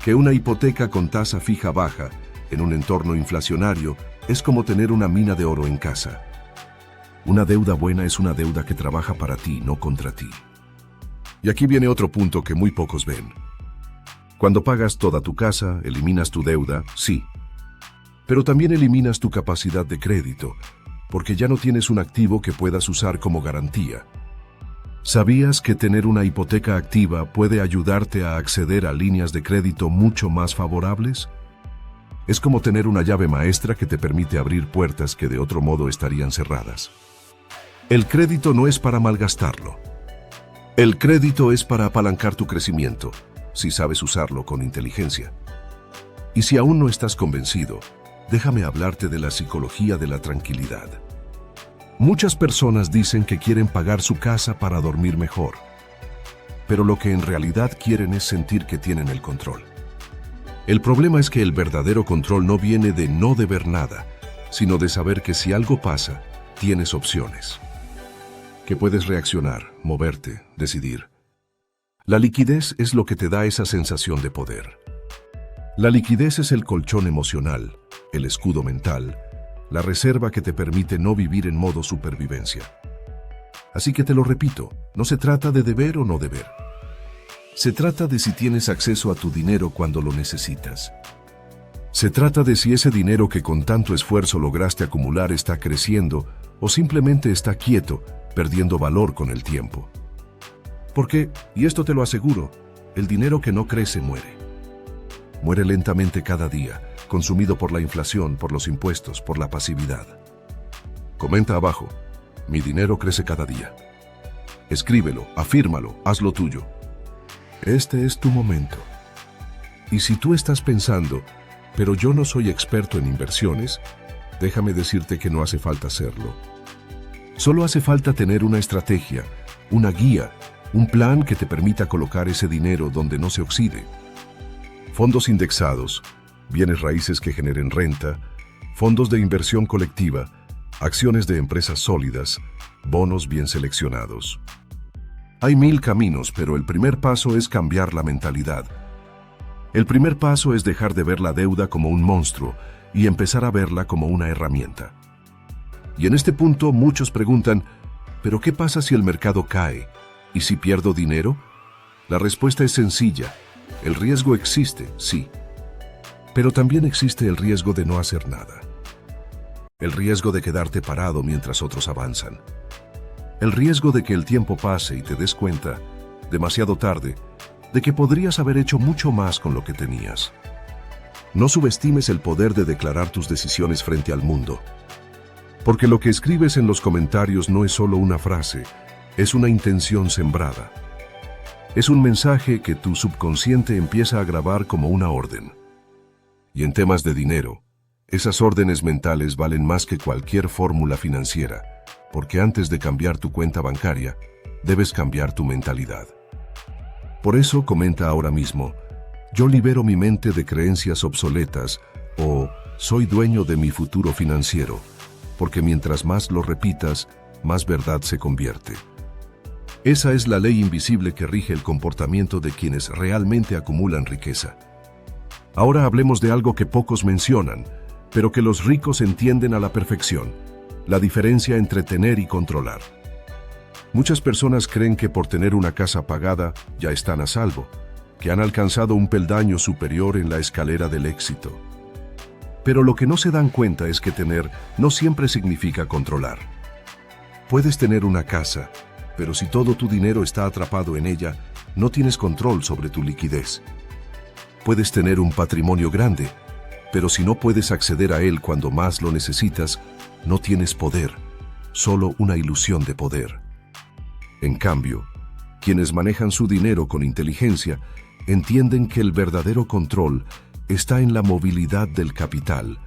Que una hipoteca con tasa fija baja, en un entorno inflacionario, es como tener una mina de oro en casa. Una deuda buena es una deuda que trabaja para ti, no contra ti. Y aquí viene otro punto que muy pocos ven. Cuando pagas toda tu casa, eliminas tu deuda, sí. Pero también eliminas tu capacidad de crédito, porque ya no tienes un activo que puedas usar como garantía. ¿Sabías que tener una hipoteca activa puede ayudarte a acceder a líneas de crédito mucho más favorables? Es como tener una llave maestra que te permite abrir puertas que de otro modo estarían cerradas. El crédito no es para malgastarlo. El crédito es para apalancar tu crecimiento, si sabes usarlo con inteligencia. Y si aún no estás convencido, déjame hablarte de la psicología de la tranquilidad. Muchas personas dicen que quieren pagar su casa para dormir mejor, pero lo que en realidad quieren es sentir que tienen el control. El problema es que el verdadero control no viene de no deber nada, sino de saber que si algo pasa, tienes opciones. Que puedes reaccionar, moverte, decidir. La liquidez es lo que te da esa sensación de poder. La liquidez es el colchón emocional, el escudo mental, la reserva que te permite no vivir en modo supervivencia. Así que te lo repito, no se trata de deber o no deber. Se trata de si tienes acceso a tu dinero cuando lo necesitas. Se trata de si ese dinero que con tanto esfuerzo lograste acumular está creciendo o simplemente está quieto, perdiendo valor con el tiempo. Porque, y esto te lo aseguro, el dinero que no crece muere. Muere lentamente cada día, consumido por la inflación, por los impuestos, por la pasividad. Comenta abajo: mi dinero crece cada día. Escríbelo, afírmalo, hazlo tuyo. Este es tu momento. Y si tú estás pensando, pero yo no soy experto en inversiones, déjame decirte que no hace falta serlo. Solo hace falta tener una estrategia, una guía, un plan que te permita colocar ese dinero donde no se oxide. Fondos indexados, bienes raíces que generen renta, fondos de inversión colectiva, acciones de empresas sólidas, bonos bien seleccionados. Hay 1000 caminos, pero el primer paso es cambiar la mentalidad. El primer paso es dejar de ver la deuda como un monstruo y empezar a verla como una herramienta. Y en este punto muchos preguntan: ¿pero qué pasa si el mercado cae? ¿Y si pierdo dinero? La respuesta es sencilla. El riesgo existe, sí. Pero también existe el riesgo de no hacer nada. El riesgo de quedarte parado mientras otros avanzan. El riesgo de que el tiempo pase y te des cuenta, demasiado tarde, de que podrías haber hecho mucho más con lo que tenías. No subestimes el poder de declarar tus decisiones frente al mundo. Porque lo que escribes en los comentarios no es solo una frase, es una intención sembrada. Es un mensaje que tu subconsciente empieza a grabar como una orden. Y en temas de dinero, esas órdenes mentales valen más que cualquier fórmula financiera, porque antes de cambiar tu cuenta bancaria, debes cambiar tu mentalidad. Por eso comenta ahora mismo: yo libero mi mente de creencias obsoletas, o soy dueño de mi futuro financiero, porque mientras más lo repitas, más verdad se convierte. Esa es la ley invisible que rige el comportamiento de quienes realmente acumulan riqueza. Ahora hablemos de algo que pocos mencionan, pero que los ricos entienden a la perfección: la diferencia entre tener y controlar. Muchas personas creen que por tener una casa pagada ya están a salvo, que han alcanzado un peldaño superior en la escalera del éxito. Pero lo que no se dan cuenta es que tener no siempre significa controlar. Puedes tener una casa, pero si todo tu dinero está atrapado en ella, no tienes control sobre tu liquidez. Puedes tener un patrimonio grande, pero si no puedes acceder a él cuando más lo necesitas, no tienes poder, solo una ilusión de poder. En cambio, quienes manejan su dinero con inteligencia entienden que el verdadero control está en la movilidad del capital,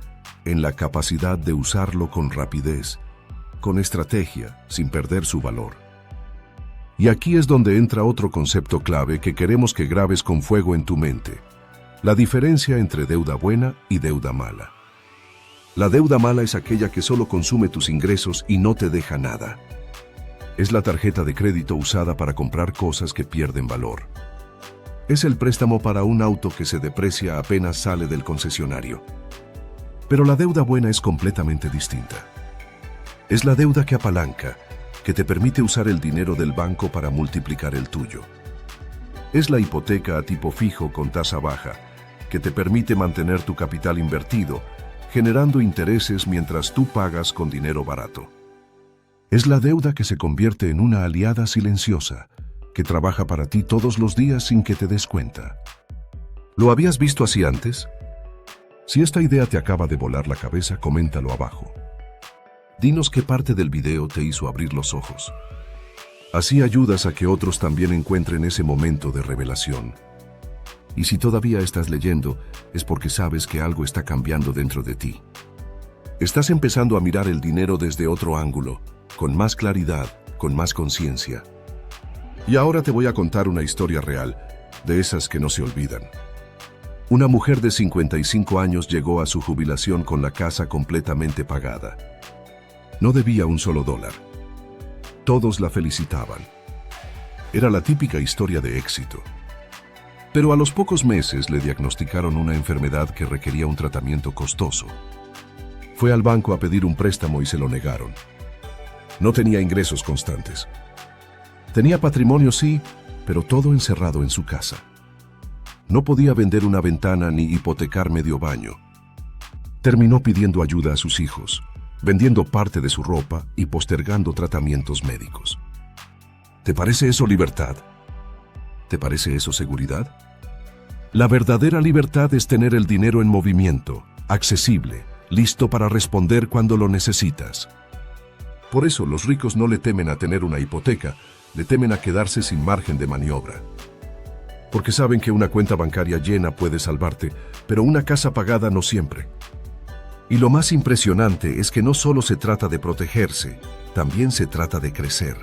en la capacidad de usarlo con rapidez, con estrategia, sin perder su valor. Y aquí es donde entra otro concepto clave que queremos que grabes con fuego en tu mente: la diferencia entre deuda buena y deuda mala. La deuda mala es aquella que solo consume tus ingresos y no te deja nada. Es la tarjeta de crédito usada para comprar cosas que pierden valor. Es el préstamo para un auto que se deprecia apenas sale del concesionario. Pero la deuda buena es completamente distinta. Es la deuda que apalanca, que te permite usar el dinero del banco para multiplicar el tuyo. Es la hipoteca a tipo fijo con tasa baja, que te permite mantener tu capital invertido, generando intereses mientras tú pagas con dinero barato. Es la deuda que se convierte en una aliada silenciosa, que trabaja para ti todos los días sin que te des cuenta. ¿Lo habías visto así antes? Si esta idea te acaba de volar la cabeza, coméntalo abajo. Dinos qué parte del video te hizo abrir los ojos. Así ayudas a que otros también encuentren ese momento de revelación. Y si todavía estás leyendo, es porque sabes que algo está cambiando dentro de ti. Estás empezando a mirar el dinero desde otro ángulo, con más claridad, con más conciencia. Y ahora te voy a contar una historia real, de esas que no se olvidan. Una mujer de 55 años llegó a su jubilación con la casa completamente pagada. No debía un solo dólar. Todos la felicitaban. Era la típica historia de éxito. Pero a los pocos meses le diagnosticaron una enfermedad que requería un tratamiento costoso. Fue al banco a pedir un préstamo y se lo negaron. No tenía ingresos constantes. Tenía patrimonio, sí, pero todo encerrado en su casa. No podía vender una ventana ni hipotecar medio baño. Terminó pidiendo ayuda a sus hijos, vendiendo parte de su ropa y postergando tratamientos médicos. ¿Te parece eso libertad? ¿Te parece eso seguridad? La verdadera libertad es tener el dinero en movimiento, accesible, listo para responder cuando lo necesitas. Por eso los ricos no le temen a tener una hipoteca, le temen a quedarse sin margen de maniobra. Porque saben que una cuenta bancaria llena puede salvarte, pero una casa pagada no siempre. Y lo más impresionante es que no solo se trata de protegerse, también se trata de crecer.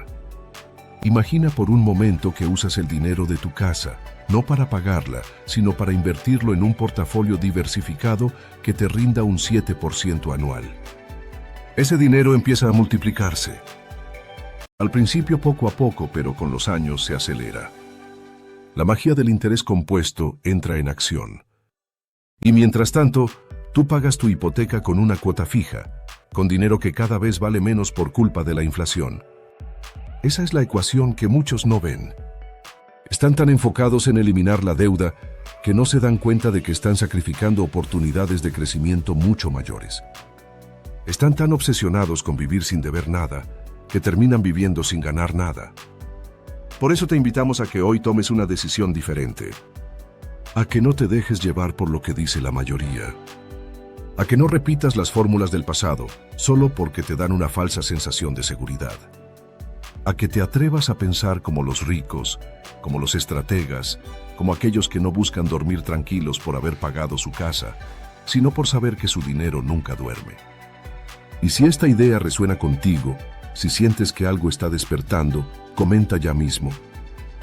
Imagina por un momento que usas el dinero de tu casa, no para pagarla, sino para invertirlo en un portafolio diversificado que te rinda un 7% anual. Ese dinero empieza a multiplicarse. Al principio poco a poco, pero con los años se acelera. La magia del interés compuesto entra en acción. Y mientras tanto, tú pagas tu hipoteca con una cuota fija, con dinero que cada vez vale menos por culpa de la inflación. Esa es la ecuación que muchos no ven. Están tan enfocados en eliminar la deuda que no se dan cuenta de que están sacrificando oportunidades de crecimiento mucho mayores. Están tan obsesionados con vivir sin deber nada que terminan viviendo sin ganar nada. Por eso te invitamos a que hoy tomes una decisión diferente. a que no te dejes llevar por lo que dice la mayoría, a que no repitas las fórmulas del pasado solo porque te dan una falsa sensación de seguridad, a que te atrevas a pensar como los ricos, como los estrategas, como aquellos que no buscan dormir tranquilos por haber pagado su casa, sino por saber que su dinero nunca duerme. Y si esta idea resuena contigo, si sientes que algo está despertando, comenta ya mismo: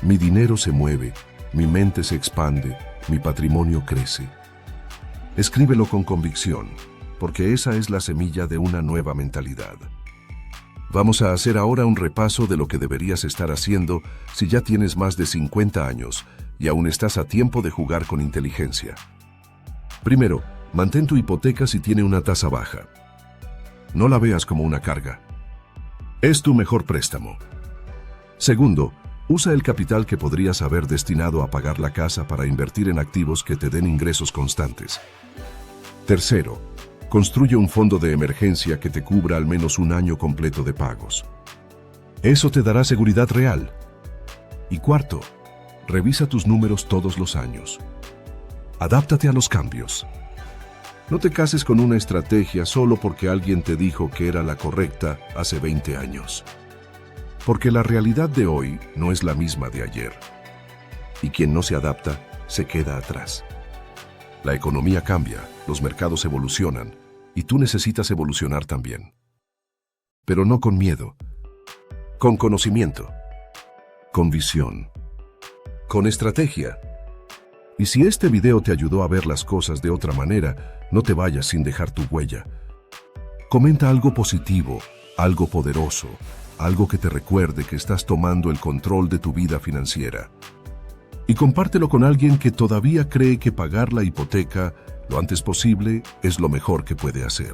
mi dinero se mueve, mi mente se expande, mi patrimonio crece. Escríbelo con convicción, porque esa es la semilla de una nueva mentalidad. Vamos a hacer ahora un repaso de lo que deberías estar haciendo si ya tienes más de 50 años y aún estás a tiempo de jugar con inteligencia. Primero, mantén tu hipoteca si tiene una tasa baja. No la veas como una carga. Es tu mejor préstamo. Segundo, usa el capital que podrías haber destinado a pagar la casa para invertir en activos que te den ingresos constantes. Tercero, construye un fondo de emergencia que te cubra al menos un año completo de pagos. Eso te dará seguridad real. Y cuarto, revisa tus números todos los años. Adáptate a los cambios. No te cases con una estrategia solo porque alguien te dijo que era la correcta hace 20 años. Porque la realidad de hoy no es la misma de ayer. Y quien no se adapta, se queda atrás. La economía cambia, los mercados evolucionan, y tú necesitas evolucionar también. Pero no con miedo, con conocimiento, con visión, con estrategia. Y si este video te ayudó a ver las cosas de otra manera, no te vayas sin dejar tu huella. Comenta algo positivo, algo poderoso, algo que te recuerde que estás tomando el control de tu vida financiera. Y compártelo con alguien que todavía cree que pagar la hipoteca lo antes posible es lo mejor que puede hacer.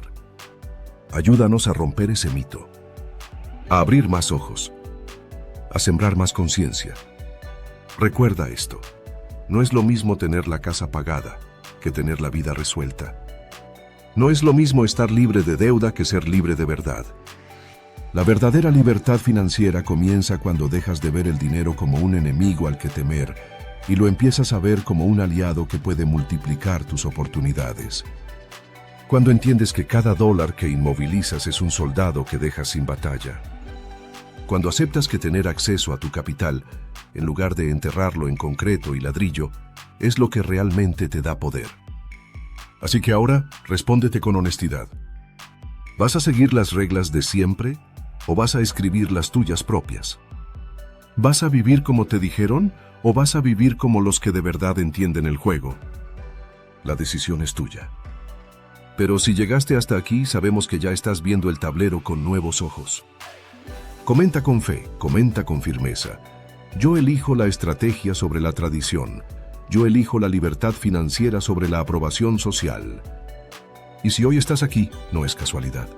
Ayúdanos a romper ese mito, a abrir más ojos, a sembrar más conciencia. Recuerda esto: no es lo mismo tener la casa pagada que tener la vida resuelta. No es lo mismo estar libre de deuda que ser libre de verdad. La verdadera libertad financiera comienza cuando dejas de ver el dinero como un enemigo al que temer y lo empiezas a ver como un aliado que puede multiplicar tus oportunidades. Cuando entiendes que cada dólar que inmovilizas es un soldado que dejas sin batalla. Cuando aceptas que tener acceso a tu capital, en lugar de enterrarlo en concreto y ladrillo, es lo que realmente te da poder. Así que ahora, respóndete con honestidad. ¿Vas a seguir las reglas de siempre o vas a escribir las tuyas propias? ¿Vas a vivir como te dijeron o vas a vivir como los que de verdad entienden el juego? La decisión es tuya. Pero si llegaste hasta aquí, sabemos que ya estás viendo el tablero con nuevos ojos. Comenta con fe, comenta con firmeza. Yo elijo la estrategia sobre la tradición. Yo elijo la libertad financiera sobre la aprobación social. Y si hoy estás aquí, no es casualidad.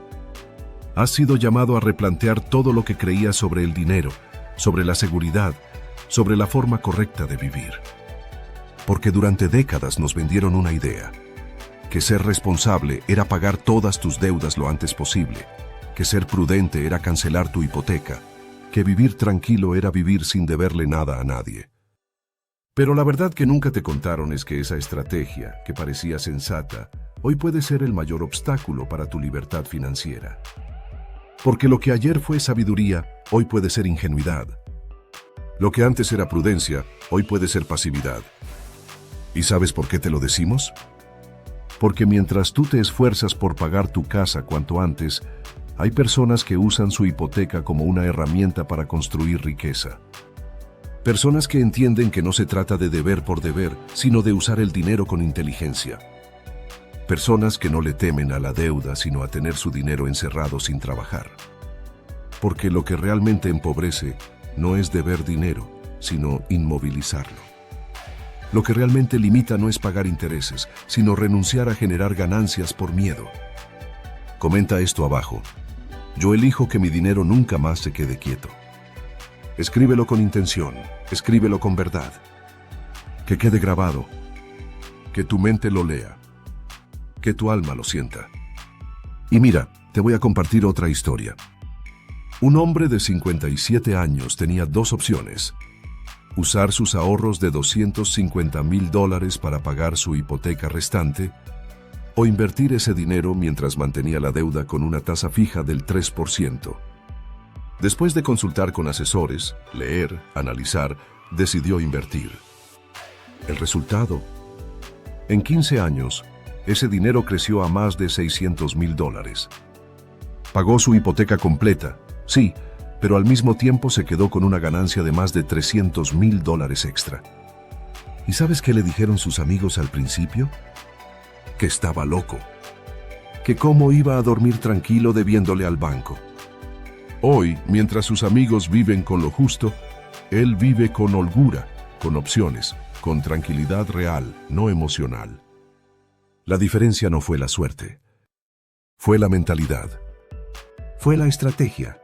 Has sido llamado a replantear todo lo que creías sobre el dinero, sobre la seguridad, sobre la forma correcta de vivir. Porque durante décadas nos vendieron una idea: que ser responsable era pagar todas tus deudas lo antes posible, que ser prudente era cancelar tu hipoteca, que vivir tranquilo era vivir sin deberle nada a nadie. Pero la verdad que nunca te contaron es que esa estrategia, que parecía sensata, hoy puede ser el mayor obstáculo para tu libertad financiera. Porque lo que ayer fue sabiduría, hoy puede ser ingenuidad. Lo que antes era prudencia, hoy puede ser pasividad. ¿Y sabes por qué te lo decimos? Porque mientras tú te esfuerzas por pagar tu casa cuanto antes, hay personas que usan su hipoteca como una herramienta para construir riqueza. Personas que entienden que no se trata de deber por deber, sino de usar el dinero con inteligencia. Personas que no le temen a la deuda, sino a tener su dinero encerrado sin trabajar. Porque lo que realmente empobrece no es deber dinero, sino inmovilizarlo. Lo que realmente limita no es pagar intereses, sino renunciar a generar ganancias por miedo. Comenta esto abajo: yo elijo que mi dinero nunca más se quede quieto. Escríbelo con intención, escríbelo con verdad. Que quede grabado, que tu mente lo lea, que tu alma lo sienta. Y mira, te voy a compartir otra historia. Un hombre de 57 años tenía dos opciones: usar sus ahorros de $250,000 para pagar su hipoteca restante, o invertir ese dinero mientras mantenía la deuda con una tasa fija del 3%. Después de consultar con asesores, leer, analizar, decidió invertir. El resultado: en 15 años, ese dinero creció a más de $600,000. Pagó su hipoteca completa, sí, pero al mismo tiempo se quedó con una ganancia de más de $300,000 extra. ¿Y sabes qué le dijeron sus amigos al principio? Que estaba loco. Que cómo iba a dormir tranquilo debiéndole al banco. Hoy, mientras sus amigos viven con lo justo, él vive con holgura, con opciones, con tranquilidad real, no emocional. La diferencia no fue la suerte. Fue la mentalidad. Fue la estrategia.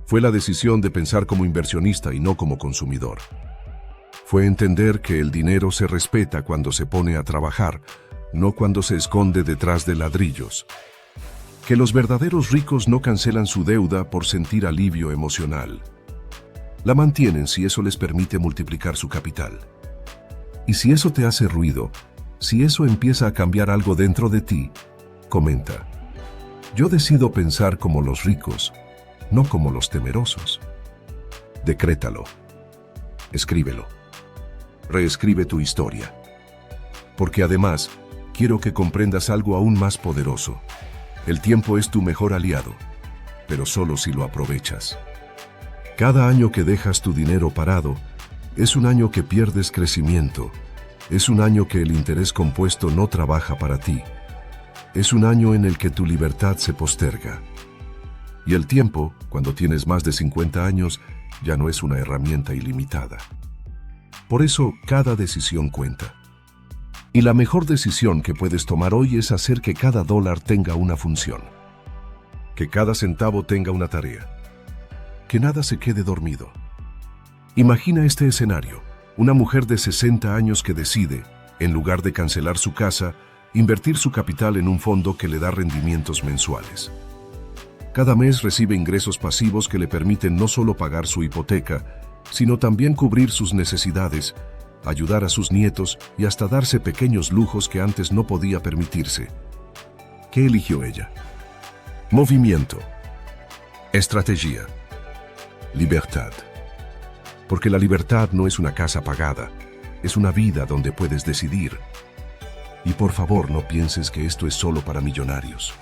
Fue la decisión de pensar como inversionista y no como consumidor. Fue entender que el dinero se respeta cuando se pone a trabajar, no cuando se esconde detrás de ladrillos. Que los verdaderos ricos no cancelan su deuda por sentir alivio emocional. La mantienen si eso les permite multiplicar su capital. Y si eso te hace ruido, si eso empieza a cambiar algo dentro de ti, comenta: yo decido pensar como los ricos, no como los temerosos. Decrétalo. Escríbelo. Reescribe tu historia. Porque además, quiero que comprendas algo aún más poderoso. El tiempo es tu mejor aliado, pero solo si lo aprovechas. Cada año que dejas tu dinero parado, es un año que pierdes crecimiento. Es un año que el interés compuesto no trabaja para ti. Es un año en el que tu libertad se posterga. Y el tiempo, cuando tienes más de 50 años, ya no es una herramienta ilimitada. Por eso, cada decisión cuenta. Y la mejor decisión que puedes tomar hoy es hacer que cada dólar tenga una función. Que cada centavo tenga una tarea. Que nada se quede dormido. Imagina este escenario: una mujer de 60 años que decide, en lugar de cancelar su casa, invertir su capital en un fondo que le da rendimientos mensuales. Cada mes recibe ingresos pasivos que le permiten no solo pagar su hipoteca, sino también cubrir sus necesidades, ayudar a sus nietos y hasta darse pequeños lujos que antes no podía permitirse. ¿Qué eligió ella? Movimiento. Estrategia. Libertad. Porque la libertad no es una casa pagada, es una vida donde puedes decidir. Y por favor, no pienses que esto es solo para millonarios.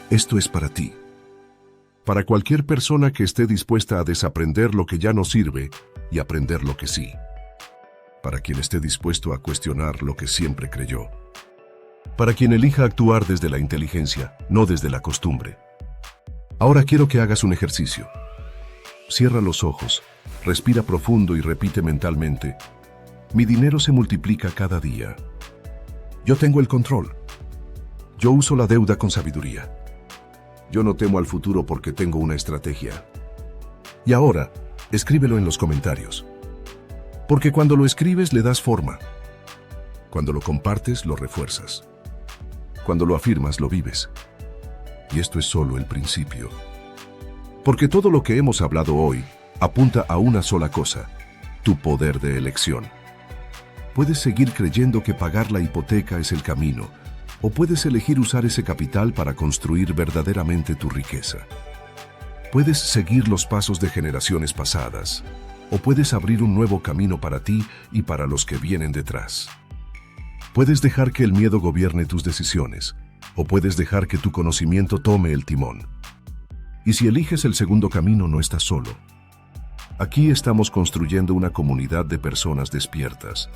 Esto es para ti. Para cualquier persona que esté dispuesta a desaprender lo que ya no sirve y aprender lo que sí. Para quien esté dispuesto a cuestionar lo que siempre creyó. Para quien elija actuar desde la inteligencia, no desde la costumbre. Ahora quiero que hagas un ejercicio. Cierra los ojos, respira profundo y repite mentalmente: mi dinero se multiplica cada día. Yo tengo el control. Yo uso la deuda con sabiduría. Yo no temo al futuro porque tengo una estrategia. Y ahora, escríbelo en los comentarios. Porque cuando lo escribes le das forma. Cuando lo compartes lo refuerzas. Cuando lo afirmas lo vives. Y esto es solo el principio. Porque todo lo que hemos hablado hoy apunta a una sola cosa: tu poder de elección. Puedes seguir creyendo que pagar la hipoteca es el camino, o puedes elegir usar ese capital para construir verdaderamente tu riqueza. Puedes seguir los pasos de generaciones pasadas, o puedes abrir un nuevo camino para ti y para los que vienen detrás. Puedes dejar que el miedo gobierne tus decisiones, o puedes dejar que tu conocimiento tome el timón. Y si eliges el segundo camino, no estás solo. Aquí estamos construyendo una comunidad de personas despiertas,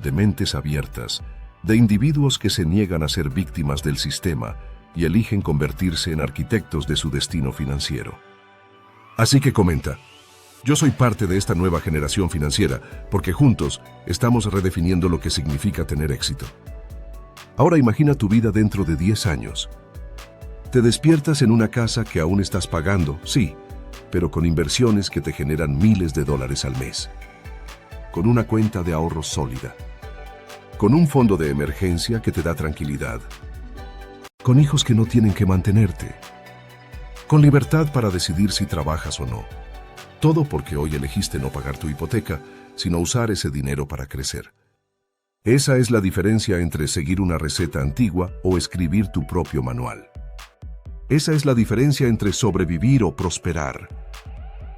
de mentes abiertas, de individuos que se niegan a ser víctimas del sistema y eligen convertirse en arquitectos de su destino financiero. Así que comenta: yo soy parte de esta nueva generación financiera porque juntos estamos redefiniendo lo que significa tener éxito. Ahora imagina tu vida dentro de 10 años. Te despiertas en una casa que aún estás pagando, sí, pero con inversiones que te generan miles de dólares al mes. Con una cuenta de ahorros sólida. Con un fondo de emergencia que te da tranquilidad. Con hijos que no tienen que mantenerte. Con libertad para decidir si trabajas o no. Todo porque hoy elegiste no pagar tu hipoteca sino usar ese dinero para crecer. Esa es la diferencia entre seguir una receta antigua o escribir tu propio manual. Esa es la diferencia entre sobrevivir o prosperar.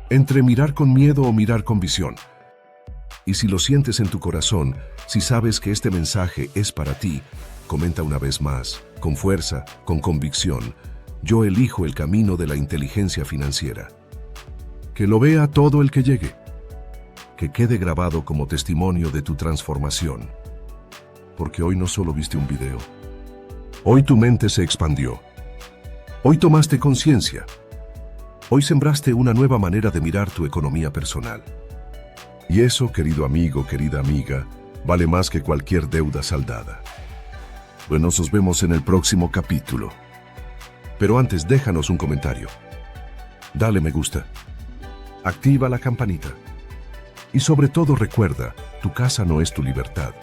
Entre mirar con miedo o mirar con visión. Y si lo sientes en tu corazón, si sabes que este mensaje es para ti, comenta una vez más, con fuerza, con convicción: yo elijo el camino de la inteligencia financiera. Que lo vea todo el que llegue. Que quede grabado como testimonio de tu transformación. Porque hoy no solo viste un video. Hoy tu mente se expandió. Hoy tomaste conciencia. Hoy sembraste una nueva manera de mirar tu economía personal. Y eso, querido amigo, querida amiga, vale más que cualquier deuda saldada. Bueno, nos vemos en el próximo capítulo. Pero antes, déjanos un comentario. Dale me gusta. Activa la campanita. Y sobre todo recuerda, tu casa no es tu libertad.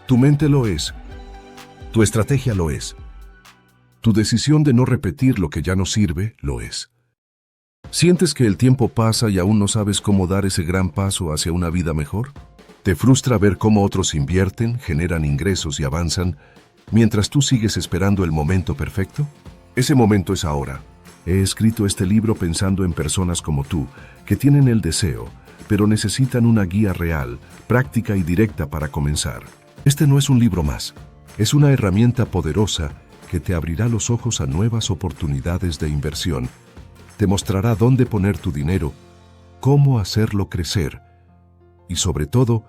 Tu mente lo es. Tu estrategia lo es. Tu decisión de no repetir lo que ya no sirve lo es. ¿Sientes que el tiempo pasa y aún no sabes cómo dar ese gran paso hacia una vida mejor? ¿Te frustra ver cómo otros invierten, generan ingresos y avanzan, mientras tú sigues esperando el momento perfecto? Ese momento es ahora. He escrito este libro pensando en personas como tú, que tienen el deseo, pero necesitan una guía real, práctica y directa para comenzar. Este no es un libro más. Es una herramienta poderosa que te abrirá los ojos a nuevas oportunidades de inversión. Te mostrará dónde poner tu dinero, cómo hacerlo crecer y, sobre todo,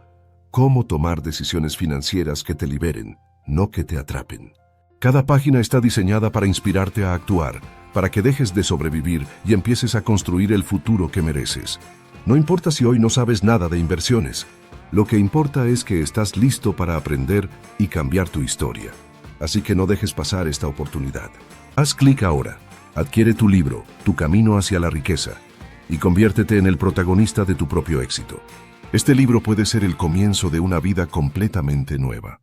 cómo tomar decisiones financieras que te liberen, no que te atrapen. Cada página está diseñada para inspirarte a actuar, para que dejes de sobrevivir y empieces a construir el futuro que mereces. No importa si hoy no sabes nada de inversiones. Lo que importa es que estás listo para aprender y cambiar tu historia. Así que no dejes pasar esta oportunidad. Haz clic ahora, adquiere tu libro, Tu camino hacia la riqueza, y conviértete en el protagonista de tu propio éxito. Este libro puede ser el comienzo de una vida completamente nueva.